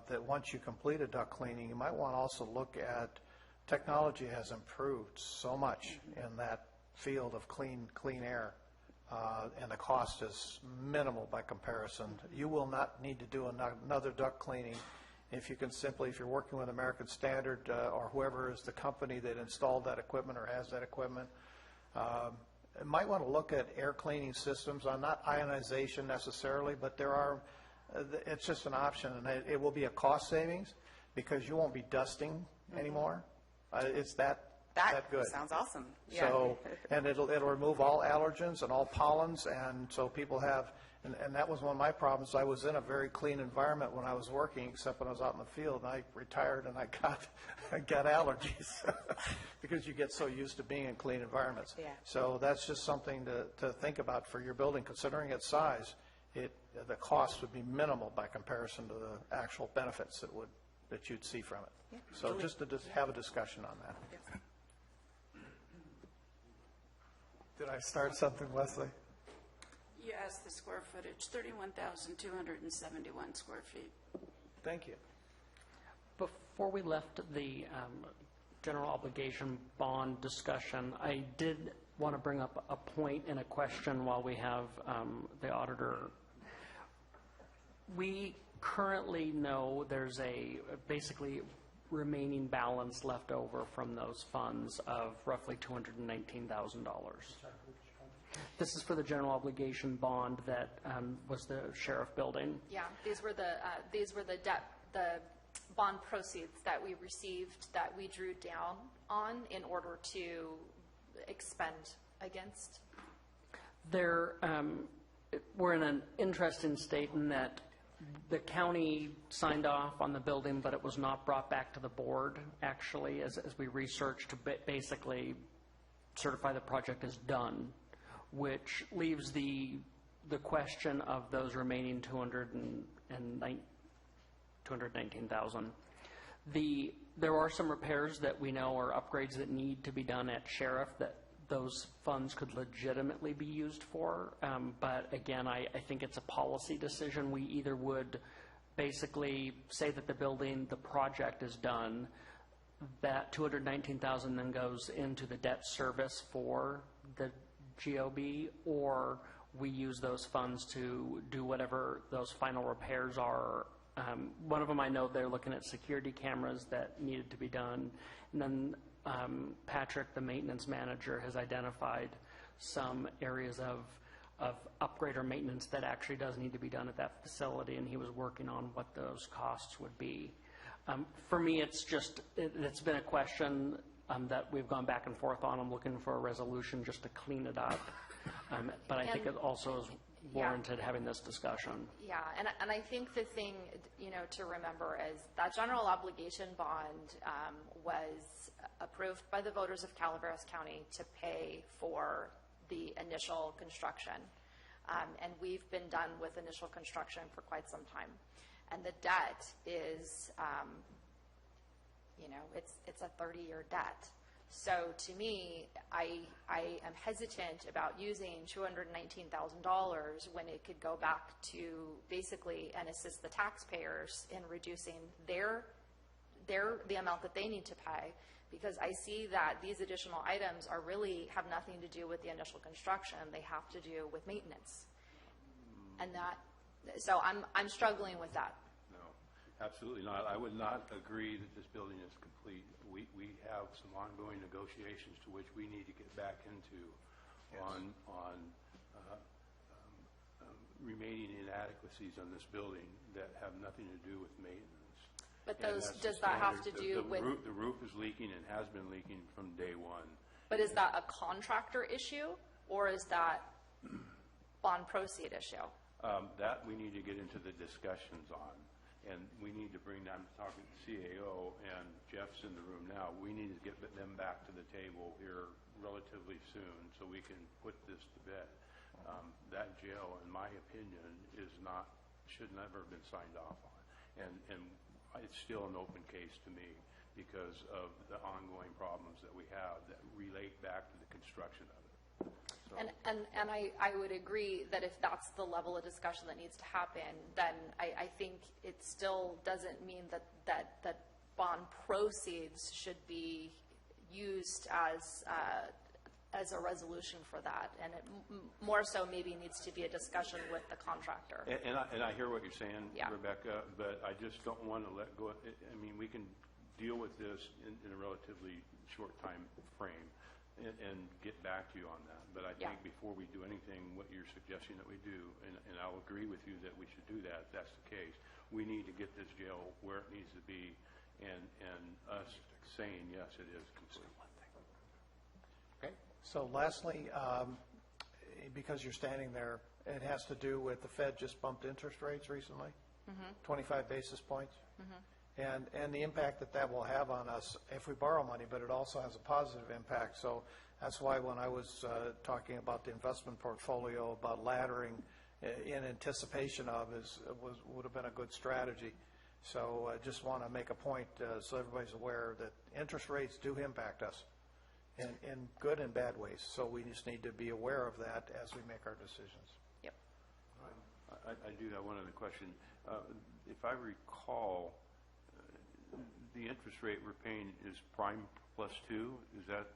S2: that once you complete a duct cleaning, you might want to also look at technology has improved so much in that field of clean air, and the cost is minimal by comparison. You will not need to do another duct cleaning if you can simply, if you're working with American Standard or whoever is the company that installed that equipment or has that equipment, might want to look at air cleaning systems. Not ionization necessarily, but there are, it's just an option, and it will be a cost savings because you won't be dusting anymore. It's that good.
S9: That sounds awesome. Yeah.
S2: So, and it'll remove all allergens and all pollens, and so people have, and that was one of my problems. I was in a very clean environment when I was working, except when I was out in the field, and I retired and I got allergies because you get so used to being in clean environments.
S9: Yeah.
S2: So that's just something to think about for your building. Considering its size, the cost would be minimal by comparison to the actual benefits that you'd see from it.
S9: Yeah.
S2: So just to have a discussion on that.
S9: Yes.
S2: Did I start something, Leslie?
S15: You asked the square footage, 31,271 square feet.
S2: Thank you.
S5: Before we left the general obligation bond discussion, I did want to bring up a point in a question while we have the auditor. We currently know there's a basically remaining balance left over from those funds of roughly $219,000. This is for the general obligation bond that was the sheriff building.
S11: Yeah, these were the bond proceeds that we received that we drew down on in order to expend against.
S5: We're in an interesting state in that the county signed off on the building, but it was not brought back to the board, actually, as we researched to basically certify the project as done, which leaves the question of those remaining $219,000. There are some repairs that we know are upgrades that need to be done at Sheriff that those funds could legitimately be used for. But again, I think it's a policy decision. We either would basically say that the project is done, that $219,000 then goes into the debt service for the GOB, or we use those funds to do whatever those final repairs are. One of them, I know they're looking at security cameras that needed to be done. And then Patrick, the maintenance manager, has identified some areas of upgrade or maintenance that actually does need to be done at that facility, and he was working on what those costs would be. For me, it's been a question that we've gone back and forth on. I'm looking for a resolution just to clean it up. But I think it also is warranted having this discussion.
S11: Yeah, and I think the thing, to remember is that general obligation bond was approved by the voters of Calaveras County to pay for the initial construction. And we've been done with initial construction for quite some time. And the debt is, it's a 30-year debt. So to me, I am hesitant about using $219,000 when it could go back to basically and assist the taxpayers in reducing the amount that they need to pay, because I see that these additional items have nothing to do with the initial construction. They have to do with maintenance. And so I'm struggling with that.
S10: No, absolutely not. I would not agree that this building is complete. We have some ongoing negotiations to which we need to get back into on remaining inadequacies on this building that have nothing to do with maintenance.
S11: But does that have to do with...
S10: The roof is leaking and has been leaking from day one.
S11: But is that a contractor issue, or is that bond proceed issue?
S10: That we need to get into the discussions on. And we need to I'm talking to CAO, and Jeff's in the room now. We need to get them back to the table here relatively soon so we can put this to bed. That jail, in my opinion, should never have been signed off on. And it's still an open case to me because of the ongoing problems that we have that relate back to the construction of it. So.
S11: And I would agree that if that's the level of discussion that needs to happen, then I think it still doesn't mean that bond proceeds should be used as a resolution for that. And it more so maybe needs to be a discussion with the contractor.
S10: And I hear what you're saying,
S11: yeah.
S10: Rebecca, but I just don't want to let go. I mean, we can deal with this in a relatively short time frame and get back to you on that. But I think before we do anything, what you're suggesting that we do, and I'll agree with you that we should do that if that's the case, we need to get this jail where it needs to be, and us saying, yes, it is complete.
S2: Okay. So lastly, because you're standing there, it has to do with the Fed just bumped interest rates recently, 25 basis points. And the impact that will have on us if we borrow money, but it also has a positive impact. So that's why when I was talking about the investment portfolio, about laddering in anticipation of would have been a good strategy. So I just want to make a point so everybody's aware that interest rates do impact us in good and bad ways. So we just need to be aware of that as we make our decisions.
S11: Yep.
S10: I do have one other question. If I recall, the interest rate we're paying is prime plus 2. Is that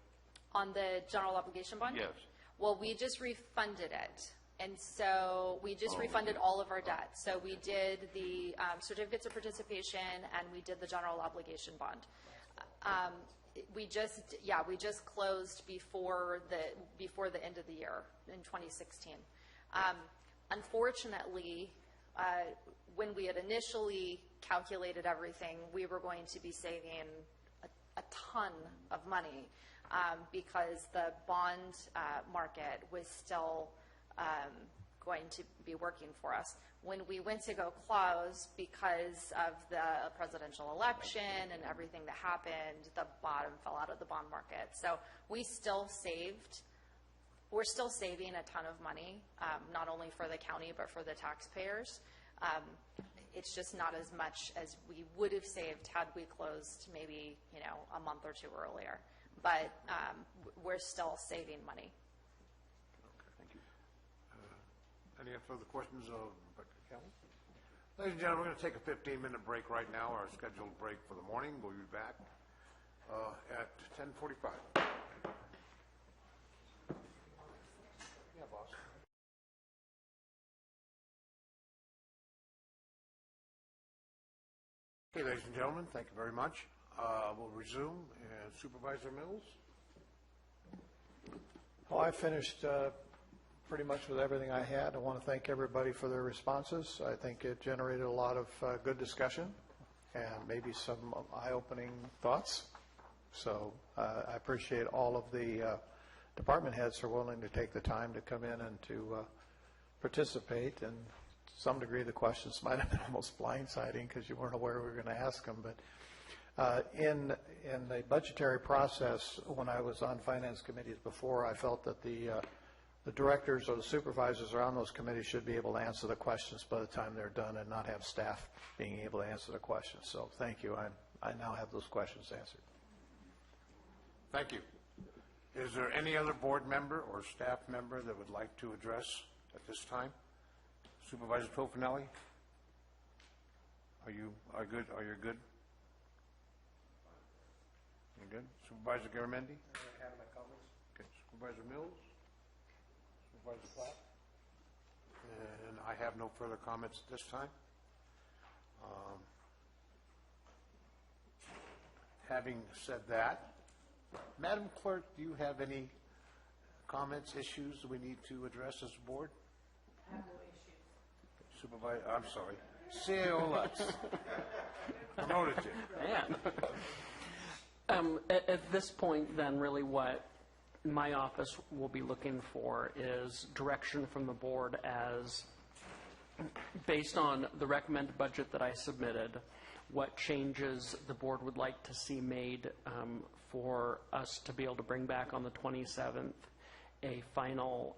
S11: on the general obligation bond?
S10: Yes.
S11: Well, we just refunded it, and so we just refunded all of our debt. So we did the certificates of participation, and we did the general obligation bond. We just closed before the end of the year in 2016. Unfortunately, when we had initially calculated everything, we were going to be saving a ton of money because the bond market was still going to be working for us. When we went to go close, because of the presidential election and everything that happened, the bottom fell out of the bond market. So we're still saving a ton of money, not only for the county but for the taxpayers. It's just not as much as we would have saved had we closed maybe, a month or two earlier. But we're still saving money.
S1: Thank you. Any further questions of Rebecca Kelly? Ladies and gentlemen, we're going to take a 15-minute break right now, our scheduled break for the morning. We'll be back at 10:45. Yeah, boss. Okay, ladies and gentlemen, thank you very much. We'll resume. Supervisor Mills?
S2: Well, I finished pretty much with everything I had. I want to thank everybody for their responses. I think it generated a lot of good discussion and maybe some eye-opening thoughts. So I appreciate all of the department heads who are willing to take the time to come in and to participate. And to some degree, the questions might have been almost blindsiding because you weren't aware we were going to ask them. But in the budgetary process, when I was on finance committees before, I felt that the directors or the supervisors around those committees should be able to answer the questions by the time they're done and not have staff being able to answer the questions. So thank you. I now have those questions answered.
S1: Thank you. Is there any other board member or staff member that would like to address at this time? Supervisor Tofinelli? Are you good? Are you good? You good? Supervisor Garamendi?
S12: I have my comments.
S1: Okay. Supervisor Mills? Supervisor Platt? And I have no further comments at this time. Having said that, Madam Clerk, do you have any comments, issues that we need to address as a board? I have no issues. Supervisor, I'm sorry. CAO Lutz. Noted you.
S5: Man. At this point, then, really what my office will be looking for is direction from the board as, based on the recommended budget that I submitted, what changes the board would like to see made for us to be able to bring back on the 27th a final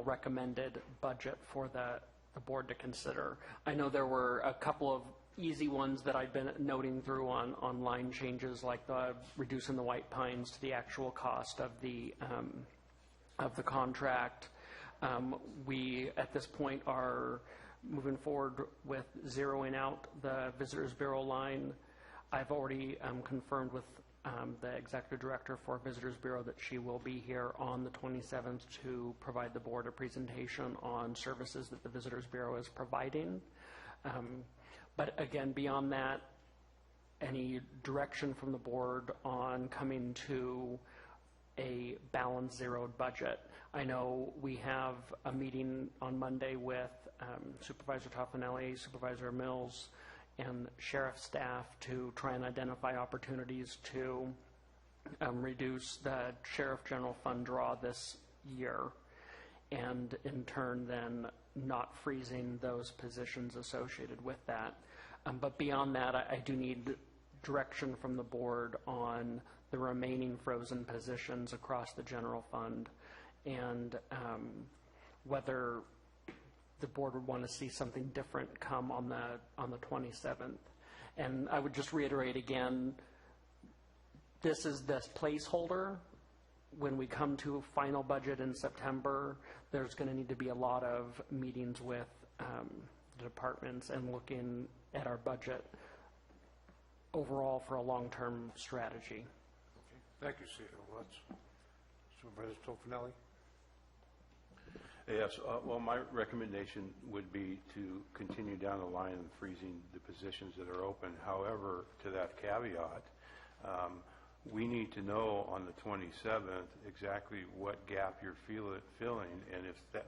S5: recommended budget for the board to consider. I know there were a couple of easy ones that I've been noting through on line changes, like the reducing the White Pines to the actual cost of the contract. We, at this point, are moving forward with zeroing out the Visitors Bureau line. I've already confirmed with the Executive Director for Visitors Bureau that she will be here on the 27th to provide the board a presentation on services that the Visitors Bureau is providing. But again, beyond that, any direction from the board on coming to a balanced zeroed budget. I know we have a meeting on Monday with Supervisor Tofinelli, Supervisor Mills, and sheriff staff to try and identify opportunities to reduce the Sheriff General Fund draw this year, and in turn then not freezing those positions associated with that. But beyond that, I do need direction from the board on the remaining frozen positions across the general fund, and whether the board would want to see something different come on the 27th. And I would just reiterate again, this is this placeholder. When we come to a final budget in September, there's going to need to be a lot of meetings with the departments and looking at our budget overall for a long-term strategy.
S1: Okay. Thank you, CAO Lutz. Supervisor Tofinelli?
S10: Yes, well, my recommendation would be to continue down the line of freezing the positions that are open. However, to that caveat, we need to know on the 27th exactly what gap you're filling, and if that,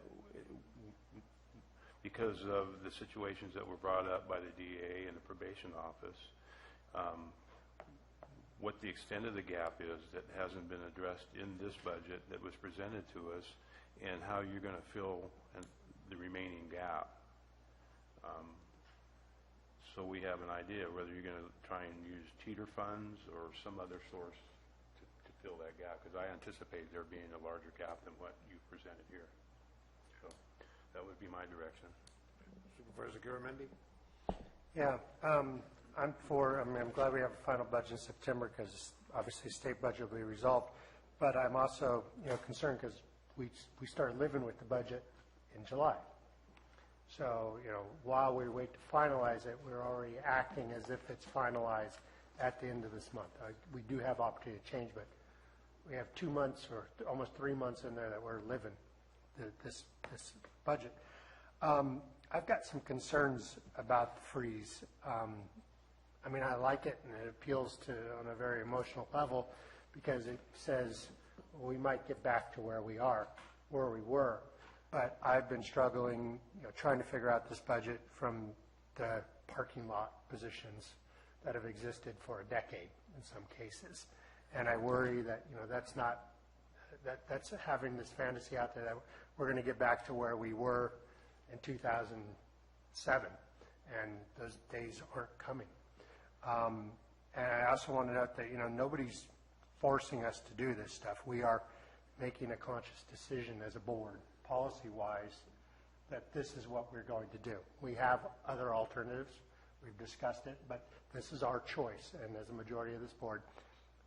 S10: because of the situations that were brought up by the DA and the probation office, what the extent of the gap is that hasn't been addressed in this budget that was presented to us, and how you're going to fill the remaining gap. So we have an idea whether you're going to try and use teeter funds or some other source to fill that gap, because I anticipate there being a larger gap than what you presented here. So that would be my direction.
S1: Supervisor Garamendi?
S12: Yeah, I'm glad we have a final budget in September because obviously state budget will be resolved. But I'm also, concerned because we start living with the budget in July. So, while we wait to finalize it, we're already acting as if it's finalized at the end of this month. We do have opportunity to change, but we have 2 months or almost 3 months in there that we're living this budget. I've got some concerns about the freeze. I like it, and it appeals to on a very emotional level because it says we might get back to where we were. But I've been struggling, trying to figure out this budget from the parking lot positions that have existed for a decade in some cases. And I worry that, that's having this fantasy out there that we're going to get back to where we were in 2007, and those days aren't coming. And I also want to note that, nobody's forcing us to do this stuff. We are making a conscious decision as a board, policy-wise, that this is what we're going to do. We have other alternatives. We've discussed it, but this is our choice. And as a majority of this board,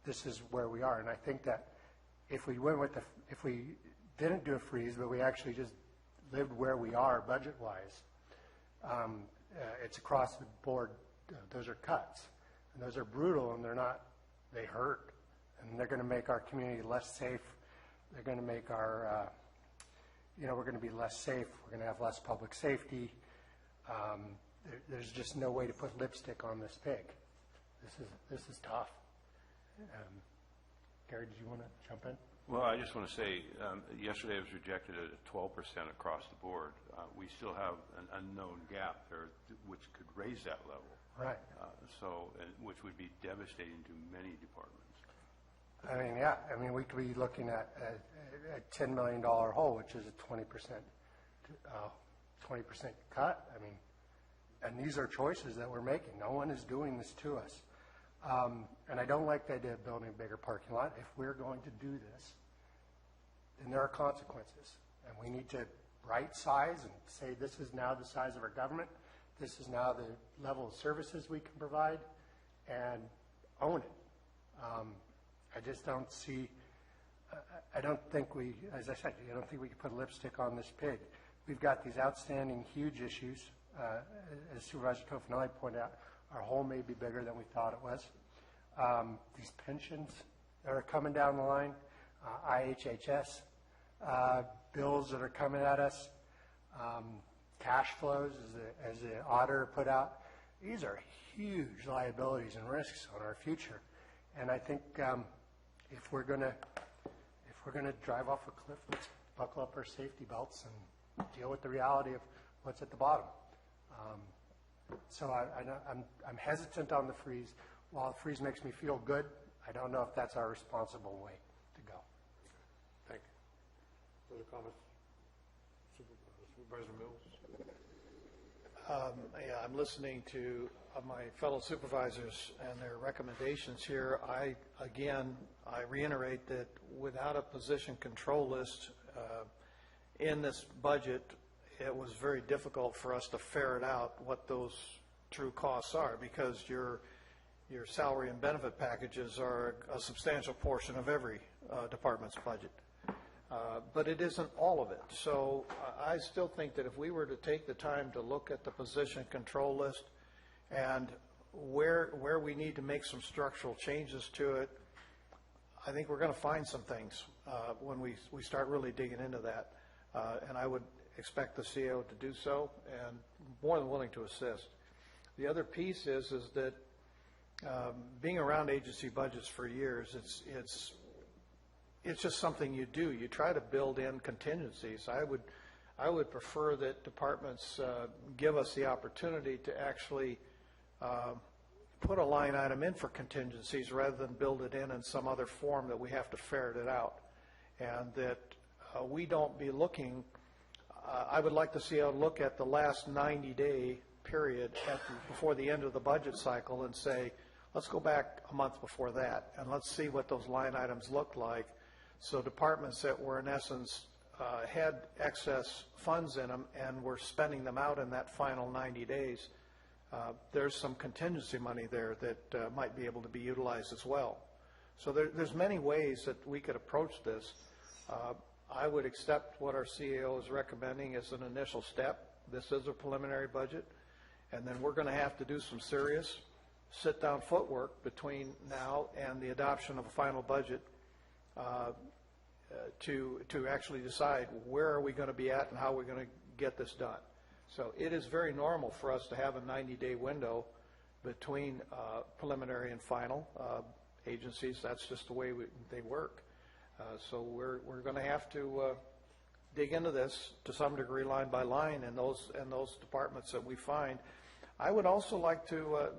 S12: this is where we are. And I think that if we didn't do a freeze, but we actually just lived where we are budget-wise, it's across the board. Those are cuts, and those are brutal, and they hurt, and they're going to make our community less safe. They're going to make our, we're going to be less safe. We're going to have less public safety. There's just no way to put lipstick on this pig. This is tough. Gary, did you want to jump in?
S10: Well, I just want to say, yesterday it was rejected at 12% across the board. We still have an unknown gap there, which could raise that level.
S12: Right.
S10: Which would be devastating to many departments.
S12: We could be looking at a $10 million hole, which is a 20% cut. And these are choices that we're making. No one is doing this to us. And I don't like the idea of building a bigger parking lot. If we're going to do this, then there are consequences. And we need to right size and say this is now the size of our government. This is now the level of services we can provide, and own it. I just don't see, I don't think as I said, I don't think we can put lipstick on this pig. We've got these outstanding huge issues. As Supervisor Tofinelli pointed out, our hole may be bigger than we thought it was. These pensions that are coming down the line, IHHS bills that are coming at us, cash flows, as the auditor put out. These are huge liabilities and risks on our future. And I think if we're going to drive off a cliff, let's buckle up our safety belts and deal with the reality of what's at the bottom. So I'm hesitant on the freeze. While the freeze makes me feel good, I don't know if that's our responsible way to go.
S1: Thank you. Further comments? Supervisor Mills?
S2: I'm listening to my fellow supervisors and their recommendations here. I reiterate that without a position control list in this budget, it was very difficult for us to ferret out what those true costs are, because your salary and benefit packages are a substantial portion of every department's budget. But it isn't all of it. So I still think that if we were to take the time to look at the position control list and where we need to make some structural changes to it, I think we're going to find some things when we start really digging into that. And I would expect the CEO to do so, and more than willing to assist. The other piece is that being around agency budgets for years, it's just something you do. You try to build in contingencies. I would prefer that departments give us the opportunity to actually put a line item in for contingencies rather than build it in some other form that we have to ferret it out. And that we don't be looking, I would like to see a look at the last 90-day period before the end of the budget cycle and say, let's go back a month before that and let's see what those line items look like. So departments that were in essence had excess funds in them and were spending them out in that final 90 days, there's some contingency money there that might be able to be utilized as well. So there's many ways that we could approach this. I would accept what our CAO is recommending as an initial step. This is a preliminary budget, and then we're going to have to do some serious sit-down footwork between now and the adoption of a final budget to actually decide where are we going to be at and how we're going to get this done. So it is very normal for us to have a 90-day window between preliminary and final agencies. That's just the way they work. So we're going to have to dig into this to some degree, line by line, in those departments that we find. I would also like to, it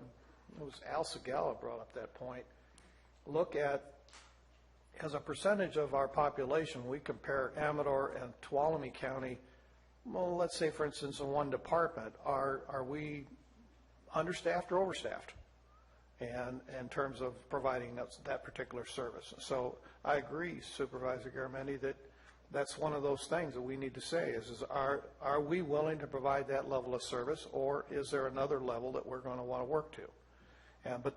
S2: was Al Segala brought up that point, look at, as a percentage of our population, we compare Amador and Tuolumne County. Well, let's say, for instance, in one department, are we understaffed or overstaffed? And in terms of providing that particular service. So I agree, Supervisor Garamendi, that that's one of those things that we need to say is are we willing to provide that level of service, or is there another level that we're going to want to work to? But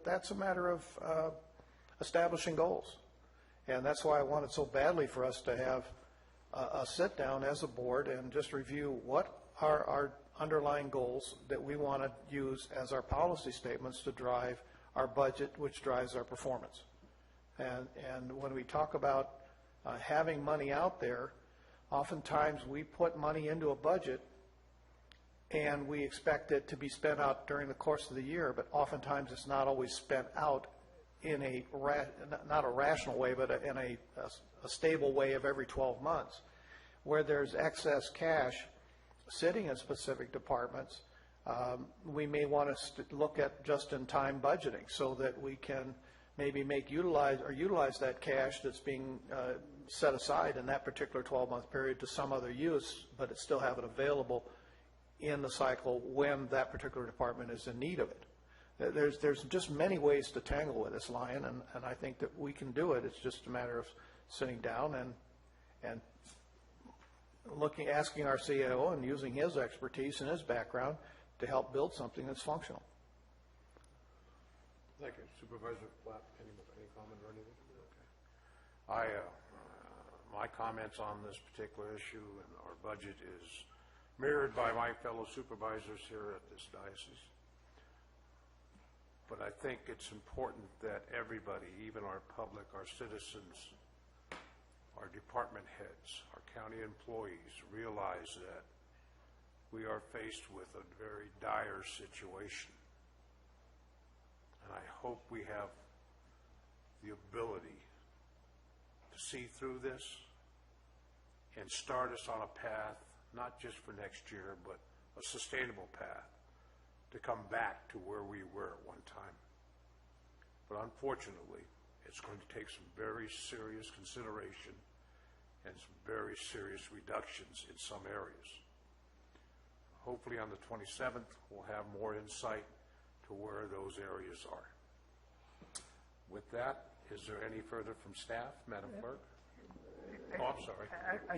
S2: that's a matter of establishing goals. And that's why I wanted so badly for us to have a sit down as a board and just review what are our underlying goals that we want to use as our policy statements to drive our budget, which drives our performance. And when we talk about having money out there, oftentimes we put money into a budget and we expect it to be spent out during the course of the year, but oftentimes it's not always spent out in a, not a rational way, but in a stable way of every 12 months. Where there's excess cash sitting in specific departments, we may want to look at just-in-time budgeting so that we can maybe utilize that cash that's being set aside in that particular 12-month period to some other use, but it still have it available in the cycle when that particular department is in need of it. There's just many ways to tangle with this, Lion, and I think that we can do it. It's just a matter of sitting down and asking our CAO and using his expertise and his background to help build something that's functional.
S1: Thank you. Supervisor Platt, any comment or anything? Okay. My comments on this particular issue and our budget is mirrored by my fellow supervisors here at this diocese. But I think it's important that everybody, even our public, our citizens, our department heads, our county employees, realize that we are faced with a very dire situation. And I hope we have the ability to see through this and start us on a path, not just for next year, but a sustainable path to come back to where we were at one time. But unfortunately, it's going to take some very serious consideration and some very serious reductions in some areas. Hopefully on the 27th, we'll have more insight to where those areas are. With that, is there any further from staff, Madam Clerk? Oh, I'm sorry.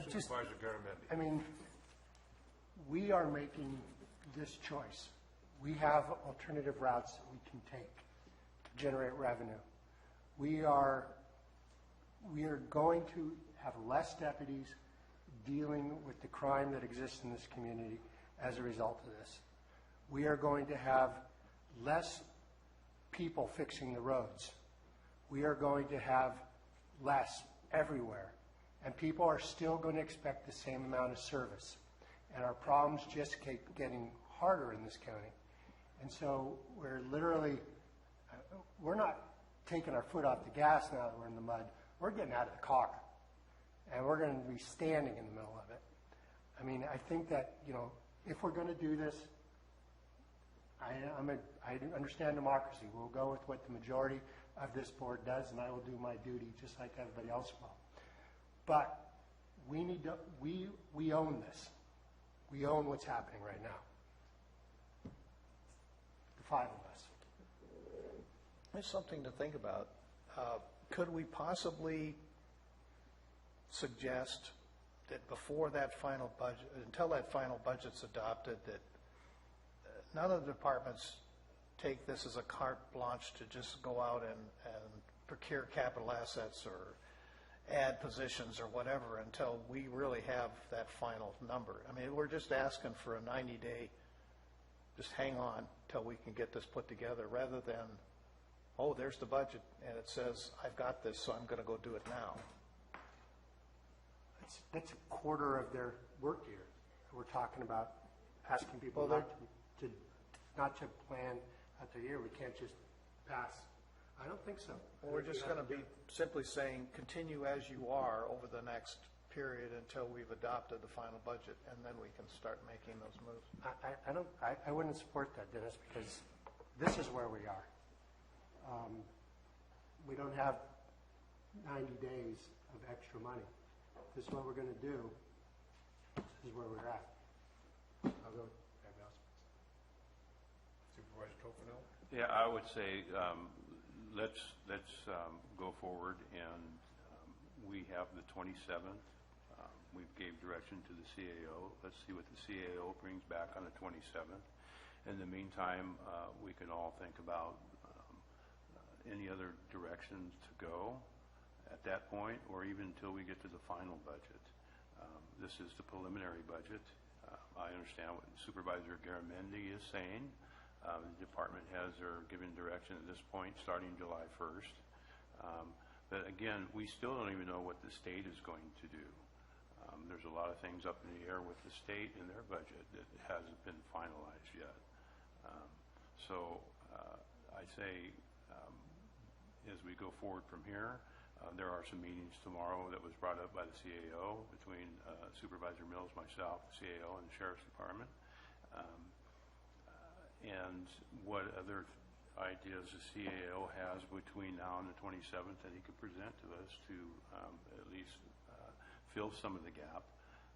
S1: Supervisor Garamendi.
S12: I mean, we are making this choice. We have alternative routes that we can take to generate revenue. We are going to have less deputies dealing with the crime that exists in this community as a result of this. We are going to have less people fixing the roads. We are going to have less everywhere. And people are still going to expect the same amount of service. And our problems just keep getting harder in this county. And so we're literally, we're not taking our foot off the gas now that we're in the mud. We're getting out of the car. And we're going to be standing in the middle of it. I mean, I think that, if we're going to do this, I understand democracy. We'll go with what the majority of this board does, and I will do my duty just like everybody else will. But we need to, we own this. We own what's happening right now. The five of us.
S2: There's something to think about. Could we possibly suggest that before that final budget, until that final budget's adopted, that none of the departments take this as a carte blanche to just go out and procure capital assets or add positions or whatever until we really have that final number. I mean, we're just asking for a 90-day, just hang on till we can get this put together, rather than, oh, there's the budget, and it says, I've got this, so I'm going to go do it now.
S12: That's a quarter of their work year. We're talking about asking people
S2: Well,
S12: not to plan out their year. We can't just pass. I don't think so.
S2: Well, we're just going to be simply saying, continue as you are over the next period until we've adopted the final budget, and then we can start making those moves.
S12: I wouldn't support that, Dennis, because this is where we are. We don't have 90 days of extra money. This is what we're going to do. This is where we're at. I'll go.
S1: Supervisor Toffenel?
S10: Yeah, I would say, let's go forward, and we have the 27th. We gave direction to the CAO. Let's see what the CAO brings back on the 27th. In the meantime, we can all think about any other directions to go at that point, or even until we get to the final budget. This is the preliminary budget. I understand what Supervisor Garamendi is saying. The department heads are giving direction at this point, starting July 1st. But again, we still don't even know what the state is going to do. There's a lot of things up in the air with the state and their budget that hasn't been finalized yet. So I say, as we go forward from here, there are some meetings tomorrow that was brought up by the CAO between Supervisor Mills, myself, the CAO, and the Sheriff's Department. And what other ideas the CAO has between now and the 27th that he could present to us to at least fill some of the gap.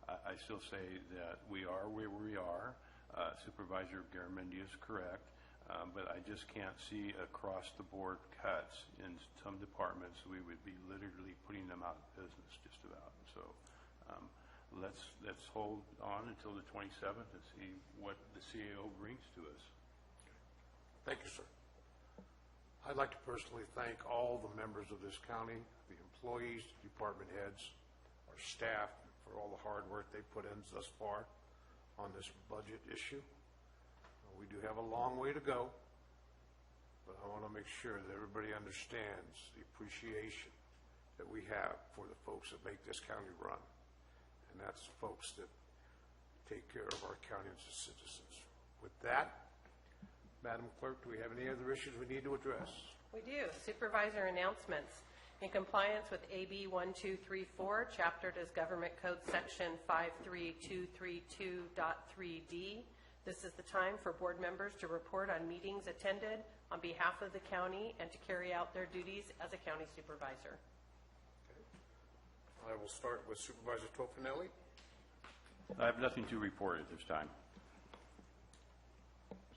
S10: I still say that we are where we are. Supervisor Garamendi is correct, but I just can't see across-the-board cuts in some departments. We would be literally putting them out of business just about. So let's hold on until the 27th and see what the CAO brings to us.
S1: Thank you, sir. I'd like to personally thank all the members of this county, the employees, the department heads, our staff, for all the hard work they put in thus far on this budget issue. We do have a long way to go, but I want to make sure that everybody understands the appreciation that we have for the folks that make this county run. And that's folks that take care of our county and its citizens. With that, Madam Clerk, do we have any other issues we need to address?
S16: We do. Supervisor announcements. In compliance with AB 1234, Chapter does Government Code Section 53232.3D, this is the time for board members to report on meetings attended on behalf of the county and to carry out their duties as a county supervisor.
S1: Okay. I will start with Supervisor Toffenelli.
S10: I have nothing to report at this time.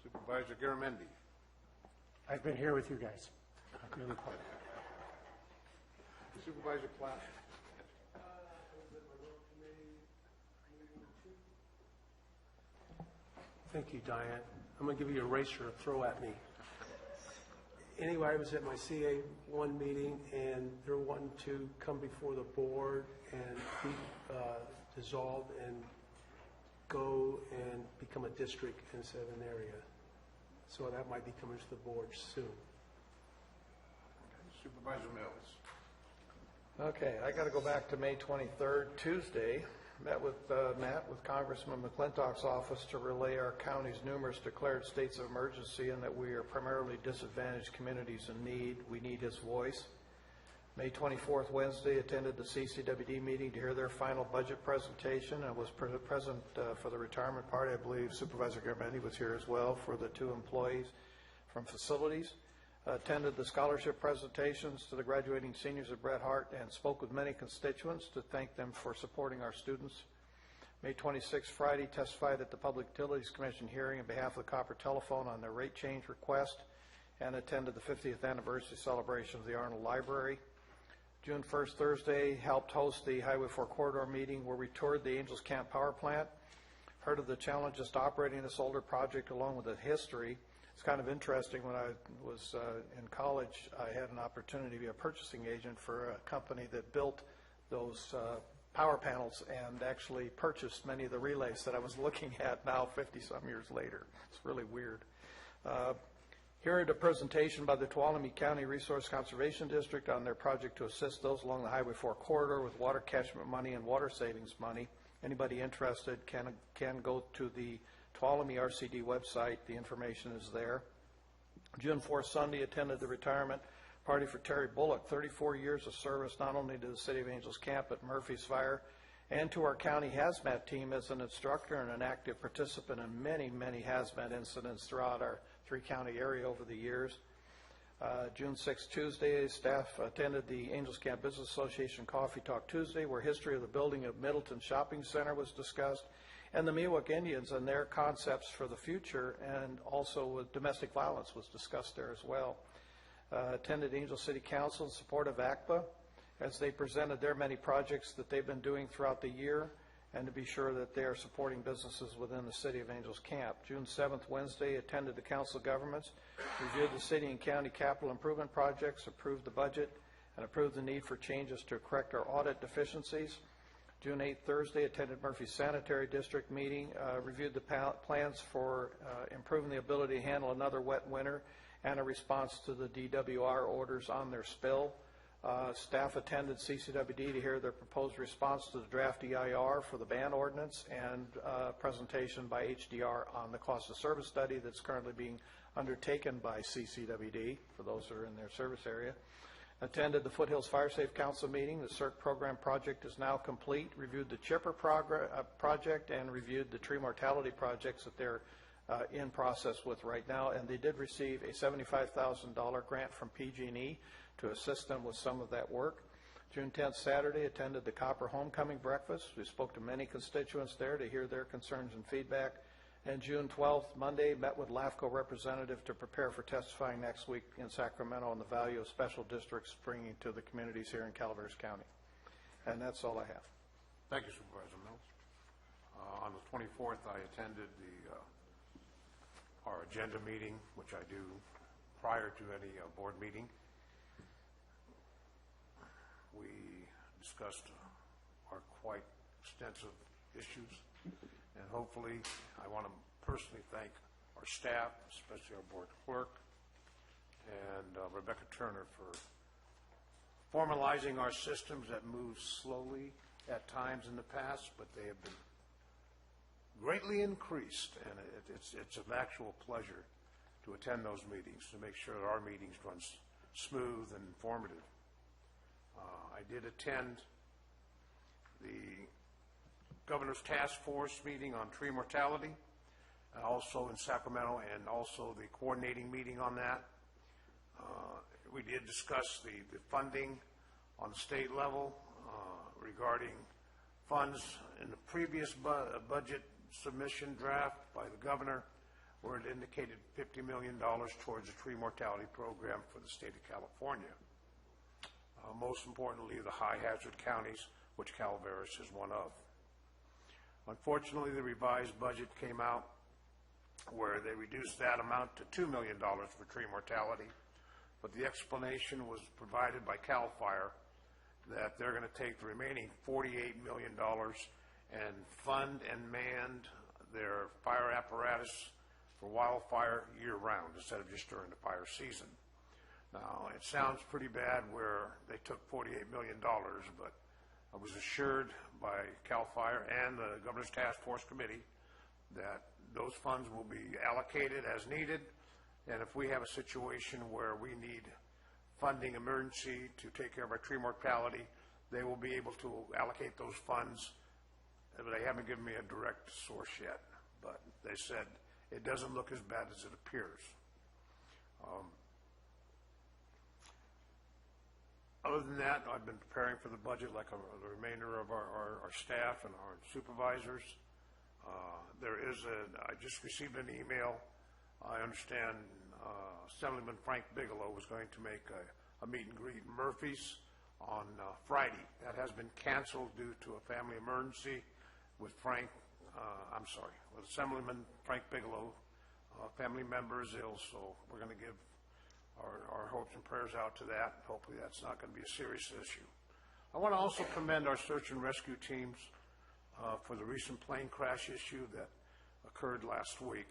S1: Supervisor Garamendi.
S12: I've been here with you guys.
S1: Supervisor Platt.
S17: Thank you, Diane. I'm going to give you a eraser to throw at me. Anyway, I was at my CA1 meeting, and they're wanting to come before the board and be dissolved and go and become a district instead of an area. So that might be coming to the board soon.
S1: Supervisor Mills.
S2: Okay, I got to go back to May 23rd, Tuesday. Met with Congressman McClintock's office to relay our county's numerous declared states of emergency and that we are primarily disadvantaged communities in need. We need his voice. May 24th, Wednesday, attended the CCWD meeting to hear their final budget presentation. I was present for the retirement party. I believe Supervisor Garamendi was here as well for the two employees from facilities. Attended the scholarship presentations to the graduating seniors at Bret Harte and spoke with many constituents to thank them for supporting our students. May 26th, Friday, testified at the Public Utilities Commission hearing on behalf of the Copper Telephone on their rate change request and attended the 50th anniversary celebration of the Arnold Library. June 1st, Thursday, helped host the Highway 4 Corridor meeting where we toured the Angels Camp Power Plant, heard of the challenges to operating this older project along with the history. It's kind of interesting. When I was in college, I had an opportunity to be a purchasing agent for a company that built those power panels and actually purchased many of the relays that I was looking at now 50-some years later. It's really weird. Hearing a presentation by the Tuolumne County Resource Conservation District on their project to assist those along the Highway 4 corridor with water catchment money and water savings money. Anybody interested can go to the Tuolumne RCD website. The information is there. June 4th, Sunday, attended the retirement party for Terry Bullock, 34 years of service not only to the City of Angels Camp at Murphy's Fire and to our county hazmat team as an instructor and an active participant in many, many hazmat incidents throughout our three-county area over the years. June 6th, Tuesday, staff attended the Angels Camp Business Association Coffee Talk Tuesday, where history of the building of Middleton Shopping Center was discussed, and the Miwok Indians and their concepts for the future, and also with domestic violence was discussed there as well. Attended Angel City Council in support of ACPA as they presented their many projects that they've been doing throughout the year, and to be sure that they are supporting businesses within the City of Angels Camp. June 7th, Wednesday, attended the Council of Governments, reviewed the city and county capital improvement projects, approved the budget, and approved the need for changes to correct our audit deficiencies. June 8th, Thursday, attended Murphy's Sanitary District meeting, reviewed the plans for improving the ability to handle another wet winter and a response to the DWR orders on their spill. Staff attended CCWD to hear their proposed response to the draft EIR for the ban ordinance and presentation by HDR on the cost of service study that's currently being undertaken by CCWD for those that are in their service area. Attended the Foothills Fire Safe Council meeting. The CERC program project is now complete. Reviewed the Chipper project and reviewed the tree mortality projects that they're in process with right now. And they did receive a $75,000 grant from PG&E to assist them with some of that work. June 10th, Saturday, attended the Copper Homecoming Breakfast. We spoke to many constituents there to hear their concerns and feedback. And June 12th, Monday, met with LAFCO representative to prepare for testifying next week in Sacramento on the value of special districts bringing to the communities here in Calaveras County. And that's all I have.
S1: Thank you, Supervisor Mills. On the 24th, I attended our agenda meeting, which I do prior to any board meeting. We discussed our quite extensive issues, and hopefully I want to personally thank our staff, especially our board clerk, and Rebecca Turner for formalizing our systems that move slowly at times in the past, but they have been greatly increased, and it's an actual pleasure to attend those meetings to make sure that our meetings run smooth and informative. I did attend the Governor's Task Force meeting on tree mortality, also in Sacramento, and also the coordinating meeting on that. We did discuss the funding on the state level regarding funds in the previous budget submission draft by the governor, where it indicated $50 million towards the tree mortality program for the state of California. Most importantly, the high hazard counties, which Calaveras is one of. Unfortunately, the revised budget came out where they reduced that amount to $2 million for tree mortality, but the explanation was provided by CAL FIRE that they're going to take the remaining $48 million and fund and man their fire apparatus for wildfire year-round instead of just during the fire season. Now, it sounds pretty bad where they took $48 million, but I was assured by CAL FIRE and the Governor's Task Force Committee that those funds will be allocated as needed, and if we have a situation where we need funding emergency to take care of our tree mortality, they will be able to allocate those funds. They haven't given me a direct source yet, but they said it doesn't look as bad as it appears. Other than that, I've been preparing for the budget like the remainder of our staff and our supervisors. I just received an email. I understand Assemblyman Frank Bigelow was going to make a meet and greet in Murphy's on Friday. That has been canceled due to a family emergency with with Assemblyman Frank Bigelow. Family member is ill, so we're going to give our hopes and prayers out to that. Hopefully that's not going to be a serious issue. I want to also commend our search and rescue teams for the recent plane crash issue that occurred last week.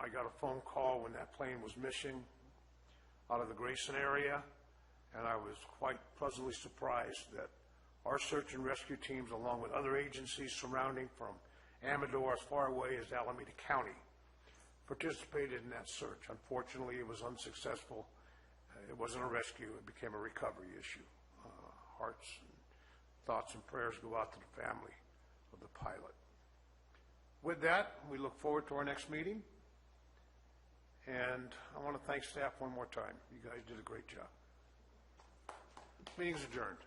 S1: I got a phone call when that plane was missing out of the Grayson area, and I was quite pleasantly surprised that our search and rescue teams, along with other agencies surrounding from Amador as far away as Alameda County, participated in that search. Unfortunately, it was unsuccessful. It wasn't a rescue. It became a recovery issue. Hearts and thoughts and prayers go out to the family of the pilot. With that, we look forward to our next meeting. And I want to thank staff one more time. You guys did a great job. Meeting's adjourned.